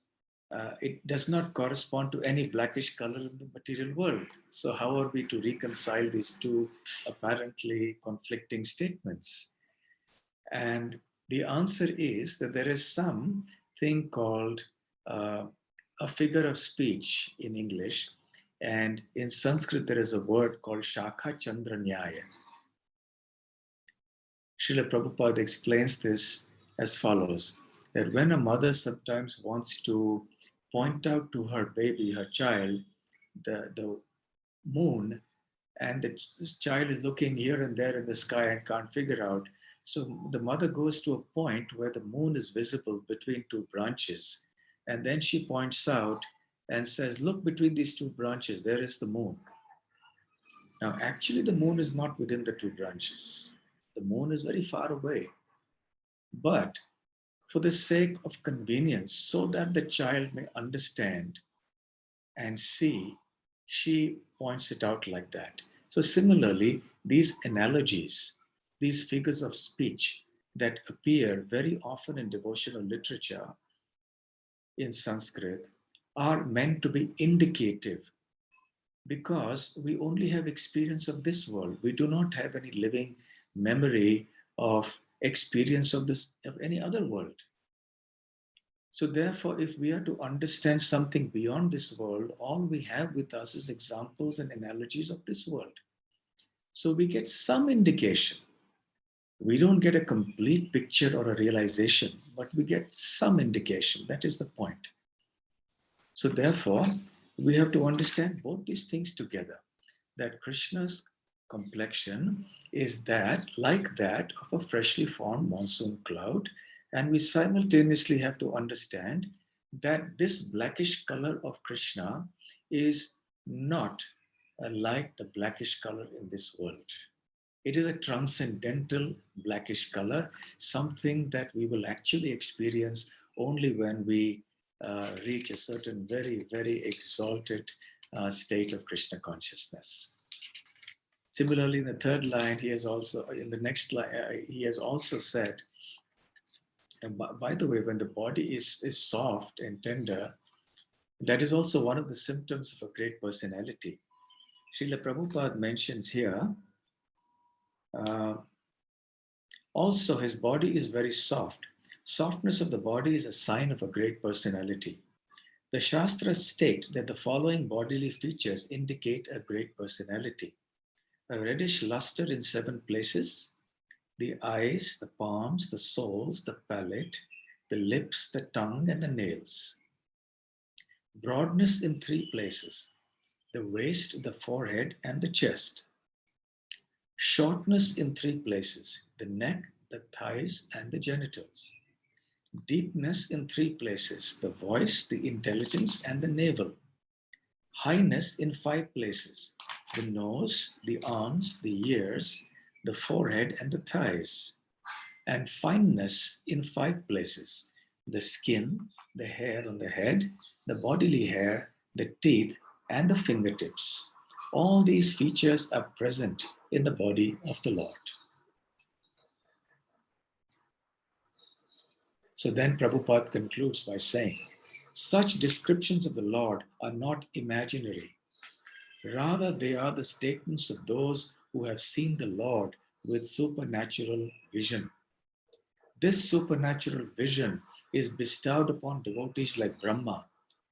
it does not correspond to any blackish color in the material world. So how are we to reconcile these two apparently conflicting statements? And the answer is that there is something called a figure of speech in English. And in Sanskrit, there is a word called Shakha Chandra Nyaya. Srila Prabhupada explains this as follows, that when a mother sometimes wants to point out to her baby, her child, the moon, and the child is looking here and there in the sky and can't figure out. So the mother goes to a point where the moon is visible between two branches. And then she points out and says, look between these two branches, there is the moon. Now, actually, the moon is not within the two branches. The moon is very far away. But for the sake of convenience, so that the child may understand and see, she points it out like that. So similarly, these analogies, these figures of speech that appear very often in devotional literature in Sanskrit are meant to be indicative, because we only have experience of this world. We do not have any living memory of experience of this, of any other world. So therefore, if we are to understand something beyond this world, all we have with us is examples and analogies of this world. So we get some indication. We don't get a complete picture or a realization, but we get some indication. That is the point. So therefore, we have to understand both these things together, that Krishna's complexion is that, like that of a freshly formed monsoon cloud. And we simultaneously have to understand that this blackish color of Krishna is not like the blackish color in this world. It is a transcendental blackish color, something that we will actually experience only when we reach a certain very, very exalted state of Krishna consciousness. Similarly, in the third line, he has also, in the next line, he has also said, and by the way, when the body is soft and tender, that is also one of the symptoms of a great personality. Srila Prabhupada mentions here, also his body is very soft. Softness of the body is a sign of a great personality. The Shastras state that the following bodily features indicate a great personality: a reddish luster in 7 places, the eyes, the palms, the soles, the palate, the lips, the tongue, and the nails. Broadness in 3 places, the waist, the forehead, and the chest. Shortness in 3 places, the neck, the thighs, and the genitals. Deepness in 3 places, the voice, the intelligence, and the navel. Highness in 5 places, the nose, the arms, the ears, the forehead, and the thighs. And fineness in 5 places, the skin, the hair on the head, the bodily hair, the teeth, and the fingertips. All these features are present in the body of the Lord. So then Prabhupada concludes by saying, such descriptions of the Lord are not imaginary. Rather, they are the statements of those who have seen the Lord with supernatural vision. This supernatural vision is bestowed upon devotees like Brahma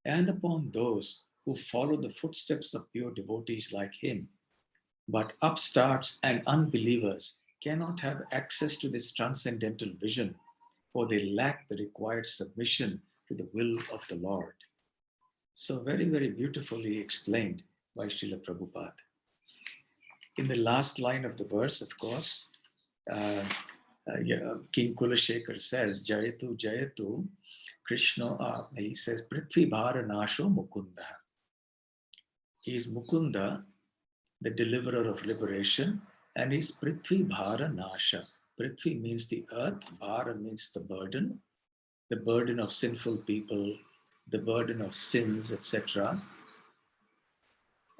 and upon those who follow the footsteps of pure devotees like him. But upstarts and unbelievers cannot have access to this transcendental vision, for they lack the required submission to the will of the Lord. So very, very beautifully explained by Srila Prabhupada. In the last line of the verse, of course, King Kulashekar says, Jayatu Jayatu, Krishna, he says, Prithvi Bhara Nasho Mukunda. He is Mukunda, the deliverer of liberation, and he's Prithvi Bhara Nasha. Prithvi means the earth, Bhara means the burden of sinful people, the burden of sins, etc.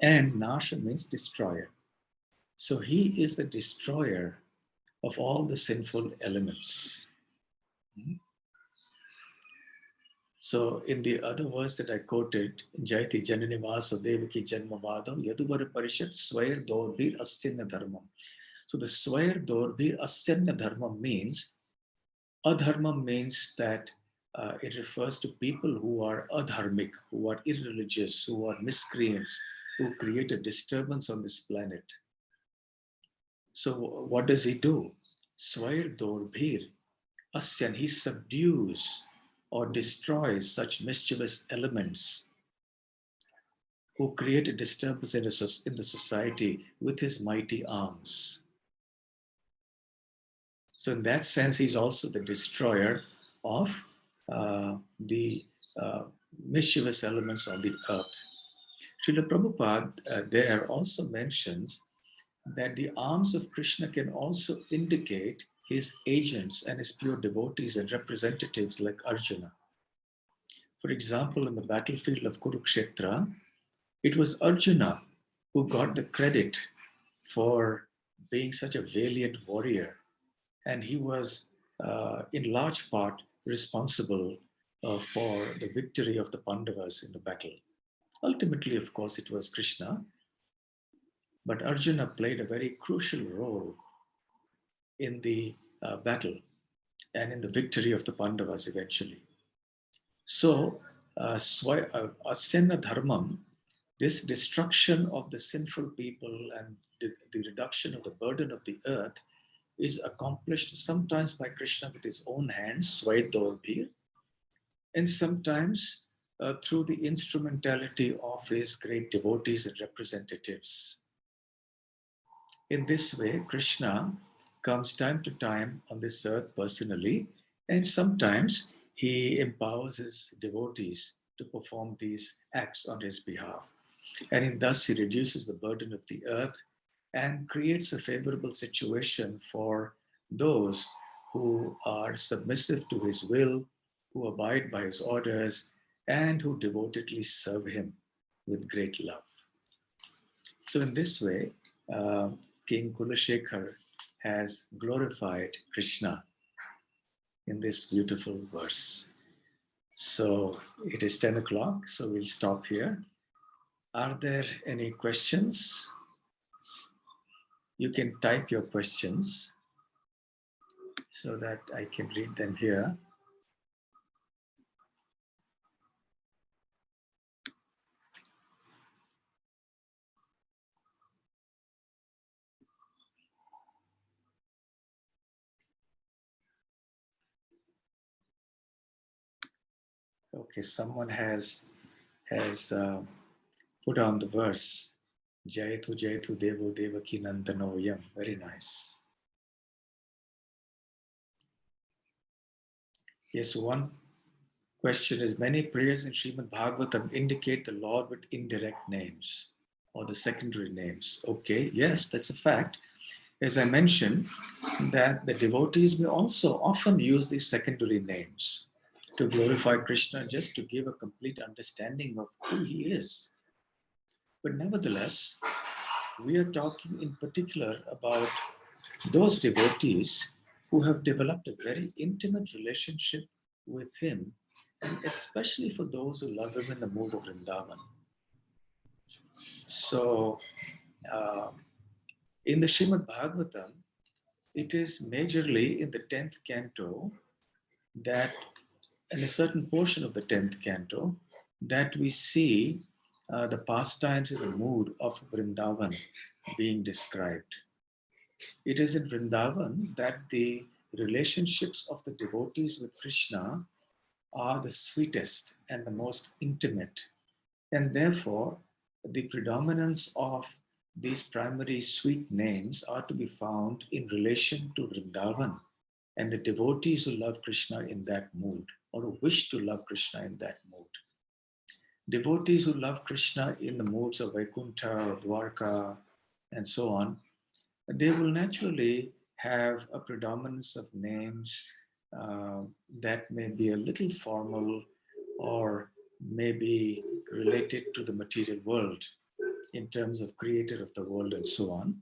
And Nasha means destroyer. So he is the destroyer of all the sinful elements. So in the other verse that I quoted, Jayati Janani Vaso Devaki Janma Vadam Yaduvara Parishat Swayar Dorbir Asyanna Dharmam. So the Swayar Dorbir Asyanna Dharmam means, adharmam means that it refers to people who are adharmic, who are irreligious, who are miscreants, who create a disturbance on this planet. So what does he do? Swayar Dorbir Asyan, he subdues or destroys such mischievous elements who create a disturbance in the society with his mighty arms. So in that sense, he's also the destroyer of the mischievous elements on the earth. Srila Prabhupada there also mentions that the arms of Krishna can also indicate his agents and his pure devotees and representatives like Arjuna. For example, in the battlefield of Kurukshetra, it was Arjuna who got the credit for being such a valiant warrior. And he was, in large part, responsible for the victory of the Pandavas in the battle. Ultimately, of course, it was Krishna, but Arjuna played a very crucial role in the battle and in the victory of the Pandavas eventually. So, Asena Dharmam, this destruction of the sinful people and the reduction of the burden of the earth is accomplished sometimes by Krishna with his own hands, Swaidolbir, and sometimes through the instrumentality of his great devotees and representatives. In this way, Krishna comes time to time on this earth personally, and sometimes he empowers his devotees to perform these acts on his behalf. And in thus, he reduces the burden of the earth and creates a favorable situation for those who are submissive to his will, who abide by his orders, and who devotedly serve him with great love. So in this way, King Kulashekar has glorified Krishna in this beautiful verse. So it is 10 o'clock, so we'll stop here. Are there any questions? You can type your questions so that I can read them here. Okay, someone has put on the verse, Jayatu Jayatu Devo Devaki Nandanoyam. Very nice. Yes, one question is, many prayers in Srimad Bhagavatam indicate the Lord with indirect names or the secondary names. Okay, yes, that's a fact. As I mentioned, that the devotees may also often use these secondary names to glorify Krishna, just to give a complete understanding of who he is. But nevertheless, we are talking in particular about those devotees who have developed a very intimate relationship with him, and especially for those who love him in the mood of Vrindavan. So, in the Srimad Bhagavatam, it is majorly in the 10th canto that, in a certain portion of the 10th canto, that we see the pastimes in the mood of Vrindavan being described. It is in Vrindavan that the relationships of the devotees with Krishna are the sweetest and the most intimate. And therefore, the predominance of these primary sweet names are to be found in relation to Vrindavan and the devotees who love Krishna in that mood, or who wish to love Krishna in that mood. Devotees who love Krishna in the moods of Vaikuntha, Dwarka, and so on, they will naturally have a predominance of names that may be a little formal or may be related to the material world in terms of creator of the world and so on.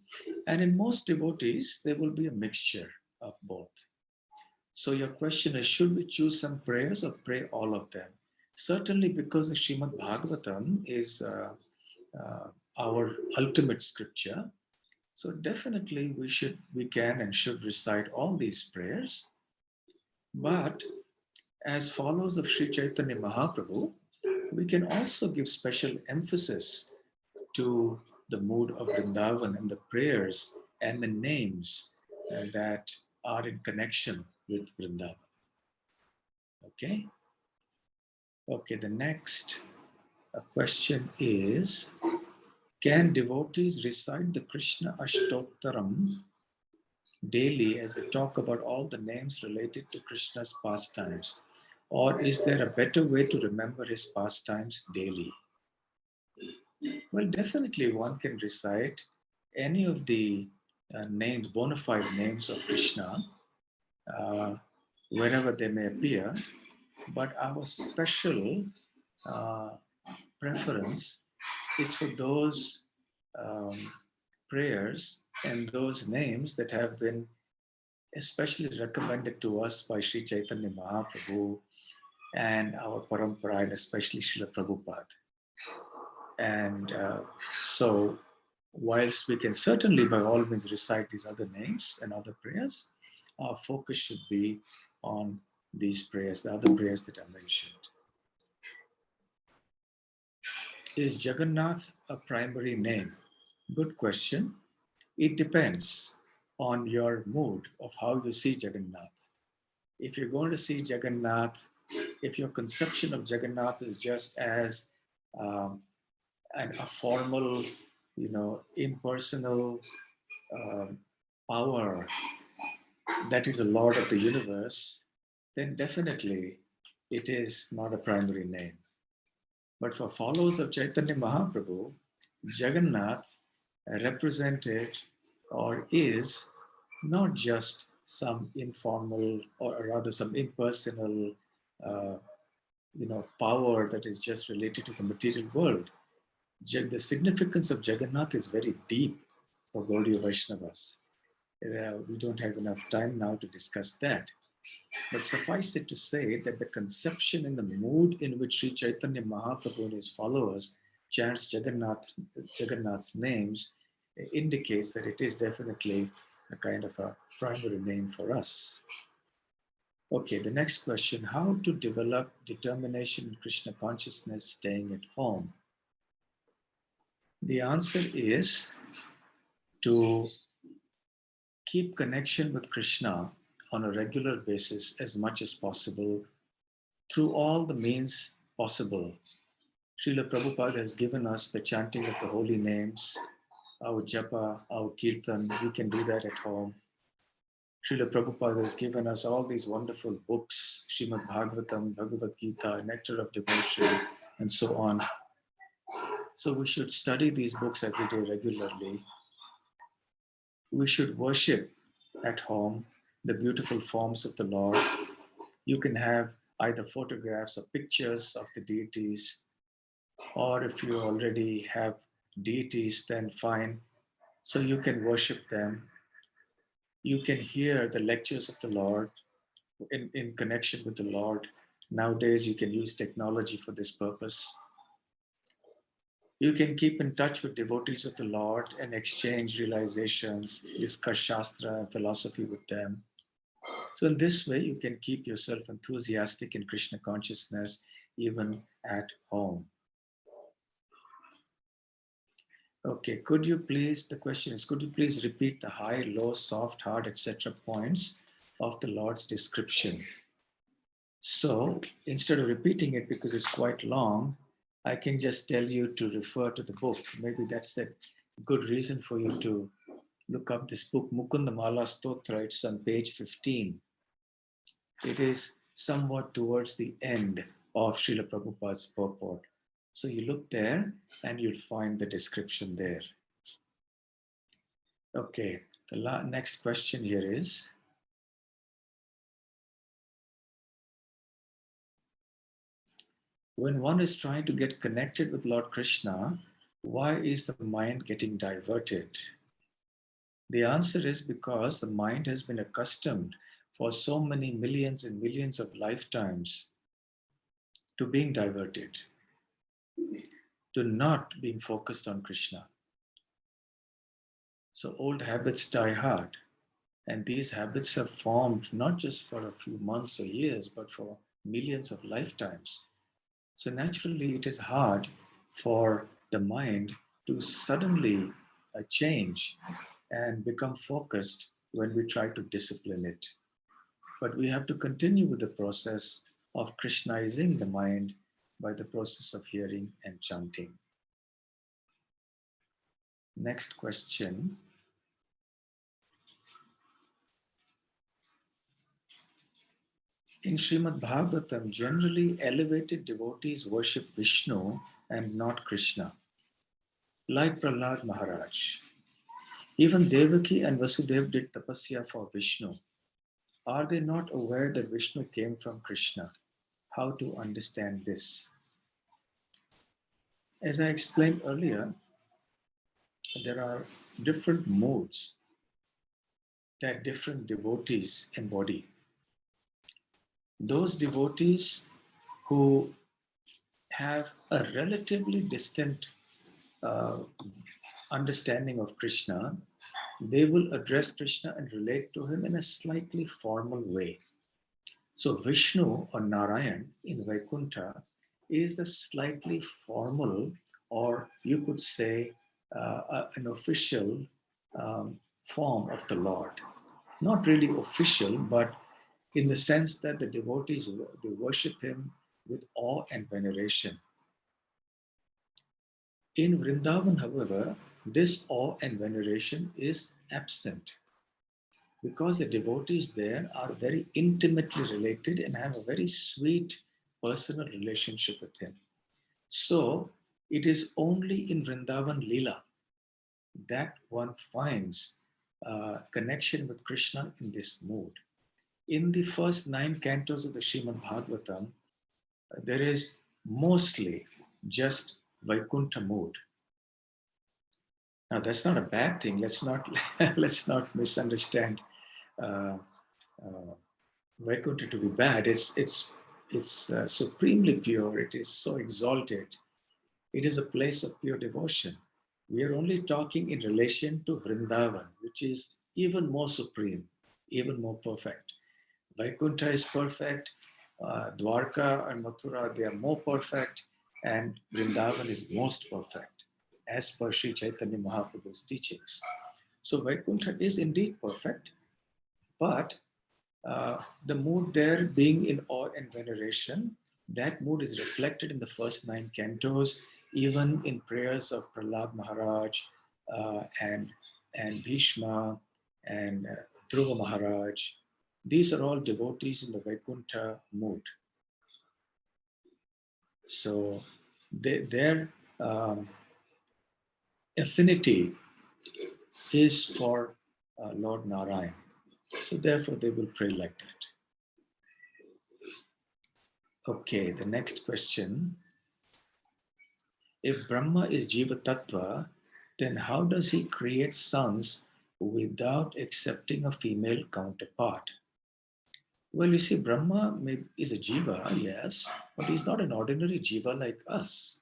And in most devotees, there will be a mixture of both. So your question is, should we choose some prayers or pray all of them? Certainly, because the Srimad Bhagavatam is our ultimate scripture. So definitely we can and should recite all these prayers. But as followers of Sri Chaitanya Mahaprabhu, we can also give special emphasis to the mood of Vrindavan and the prayers and the names that are in connection with Vrindavan. Okay? Okay, the next question is, can devotees recite the Krishna Ashtottaram daily as they talk about all the names related to Krishna's pastimes? Or is there a better way to remember his pastimes daily? Well, definitely one can recite any of the names, bona fide names of Krishna, uh, wherever they may appear. But our special uh, preference is for those prayers and those names that have been especially recommended to us by Sri Chaitanya Mahaprabhu and our Parampara, and especially Srila Prabhupada. And so, whilst we can certainly by all means recite these other names and other prayers, our focus should be on these prayers, the other prayers that I mentioned. Is Jagannath a primary name? Good question. It depends on your mood of how you see Jagannath. If you're going to see Jagannath, if your conception of Jagannath is just as a formal, impersonal power that is the Lord of the universe, then definitely it is not a primary name. But for followers of Chaitanya Mahaprabhu, Jagannath represented or is not just some informal or rather some impersonal power that is just related to the material world. The significance of Jagannath is very deep for Gaudiya Vaishnavas. We don't have enough time now to discuss that. But suffice it to say that the conception and the mood in which Sri Chaitanya Mahaprabhu and his followers chants Jagannath's names indicates that it is definitely a kind of a primary name for us. Okay, the next question, how to develop determination in Krishna consciousness staying at home? The answer is to keep connection with Krishna on a regular basis as much as possible through all the means possible. Srila Prabhupada has given us the chanting of the holy names, our japa, our kirtan. We can do that at home. Srila Prabhupada has given us all these wonderful books, Srimad Bhagavatam, Bhagavad Gita, Nectar of Devotion, and so on. So we should study these books every day regularly. We should worship at home the beautiful forms of the Lord. You can have either photographs or pictures of the deities, or if you already have deities, then fine. So you can worship them. You can hear the lectures of the Lord in connection with the Lord. Nowadays, you can use technology for this purpose. You can keep in touch with devotees of the Lord and exchange realizations, discuss Shastra and philosophy with them. So in this way, you can keep yourself enthusiastic in Krishna consciousness even at home. Okay, the question is, could you please repeat the high, low, soft, hard, etc. points of the Lord's description? So instead of repeating it because it's quite long, I can just tell you to refer to the book. Maybe that's a good reason for you to look up this book, Mukunda Mala Stotra. It's on page 15. It is somewhat towards the end of Srila Prabhupada's purport. So you look there and you'll find the description there. Okay, the next question here is, when one is trying to get connected with Lord Krishna, why is the mind getting diverted? The answer is because the mind has been accustomed for so many millions and millions of lifetimes to being diverted, to not being focused on Krishna. So old habits die hard. And these habits have formed not just for a few months or years, but for millions of lifetimes. So naturally, it is hard for the mind to suddenly change and become focused when we try to discipline it. But we have to continue with the process of Krishnizing the mind by the process of hearing and chanting. Next question. In Srimad Bhagavatam, generally elevated devotees worship Vishnu and not Krishna, like Prahlad Maharaj. Even Devaki and Vasudev did tapasya for Vishnu. Are they not aware that Vishnu came from Krishna? How to understand this? As I explained earlier, there are different modes that different devotees embody. Those devotees who have a relatively distant uh, understanding of Krishna, they will address Krishna and relate to him in a slightly formal way. So Vishnu or Narayan in Vaikuntha is the slightly formal, or you could say an official form of the Lord. Not really official, but in the sense that the devotees they worship him with awe and veneration. In Vrindavan, however, this awe and veneration is absent because the devotees there are very intimately related and have a very sweet personal relationship with him. So it is only in Vrindavan Leela that one finds connection with Krishna in this mood. In the first 9 cantos of the Srimad Bhagavatam, there is mostly just Vaikuntha mood. Now that's not a bad thing. Let's not misunderstand uh, uh, Vaikuntha to be bad. It's supremely pure. It is so exalted. It is a place of pure devotion. We are only talking in relation to Vrindavan, which is even more supreme, even more perfect. Vaikuntha is perfect. Dwarka and Mathura, they are more perfect. And Vrindavan is most perfect, as per Sri Chaitanya Mahaprabhu's teachings. So Vaikuntha is indeed perfect, but the mood there being in awe and veneration, that mood is reflected in the first 9 cantos, even in prayers of Prahlad Maharaj and Bhishma and Dhruva Maharaj. These are all devotees in the Vaikuntha mood. So their affinity is for Lord Narayan. So therefore they will pray like that. Okay, the next question. If Brahma is Jiva Tattva, then how does he create sons without accepting a female counterpart? Well, you see, Brahma is a Jiva, yes, but he's not an ordinary Jiva like us.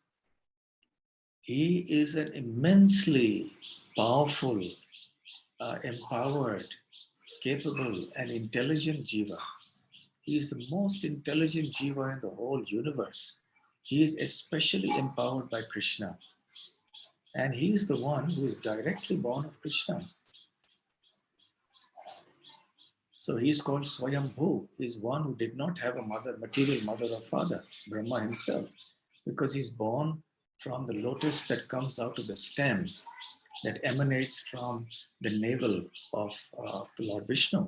He is an immensely powerful, empowered, capable, and intelligent Jiva. He is the most intelligent Jiva in the whole universe. He is especially empowered by Krishna. And he is the one who is directly born of Krishna. So he is called Swayambhu. He is one who did not have a mother, material mother or father, Brahma himself, because he's born from the lotus that comes out of the stem that emanates from the navel of the Lord Vishnu.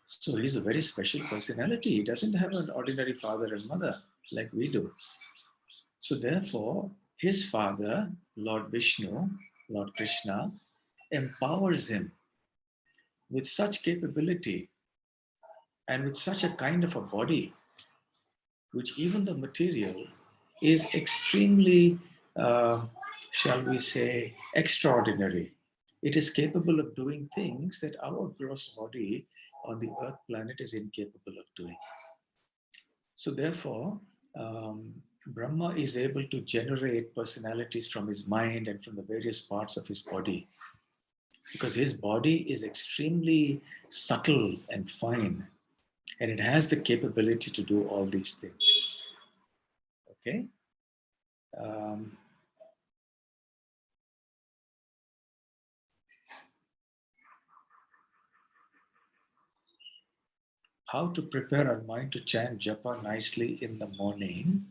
So he's a very special personality. He doesn't have an ordinary father and mother like we do. So therefore, his father, Lord Vishnu, Lord Krishna, empowers him with such capability and with such a kind of a body, which even the material is extremely, shall we say, extraordinary. It is capable of doing things that our gross body on the earth planet is incapable of doing. So therefore, Brahma is able to generate personalities from his mind and from the various parts of his body, because his body is extremely subtle and fine, and it has the capability to do all these things. Okay? How to prepare our mind to chant japa nicely in the morning?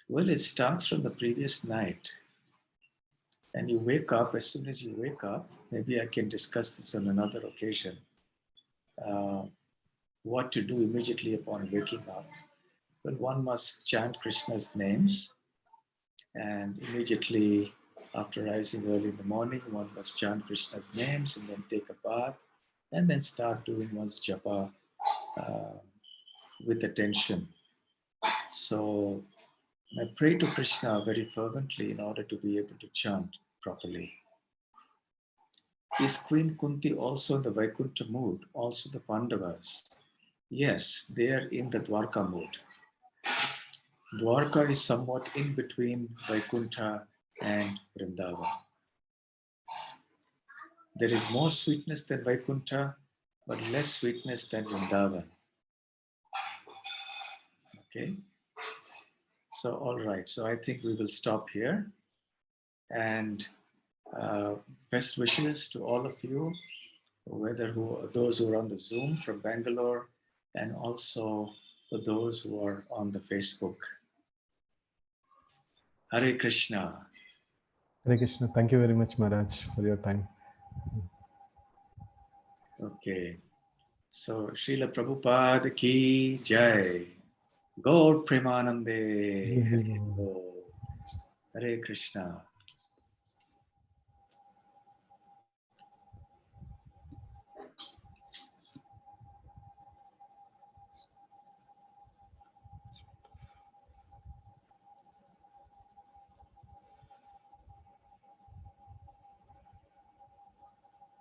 Well, it starts from the previous night. And you wake up, as soon as you wake up, maybe I can discuss this on another occasion, what to do immediately upon waking up. Well, one must chant Krishna's names, and immediately after rising early in the morning, one must chant Krishna's names and then take a bath and then start doing one's japa with attention. So I pray to Krishna very fervently in order to be able to chant properly. Is Queen Kunti also in the Vaikuntha mood? Also the Pandavas? Yes, they are in the Dwarka mood. Dwarka is somewhat in between Vaikuntha and Vrindavan. There is more sweetness than Vaikuntha, but less sweetness than Vrindavan. Okay? So, all right. So, I think we will stop here. And best wishes to all of you, whether those who are on the Zoom from Bangalore, and also for those who are on the Facebook. Hare Krishna. Hare Krishna. Thank you very much, Maharaj, for your time. Okay. So, Srila Prabhupada ki jai. Gaur Premanande. Hare Krishna.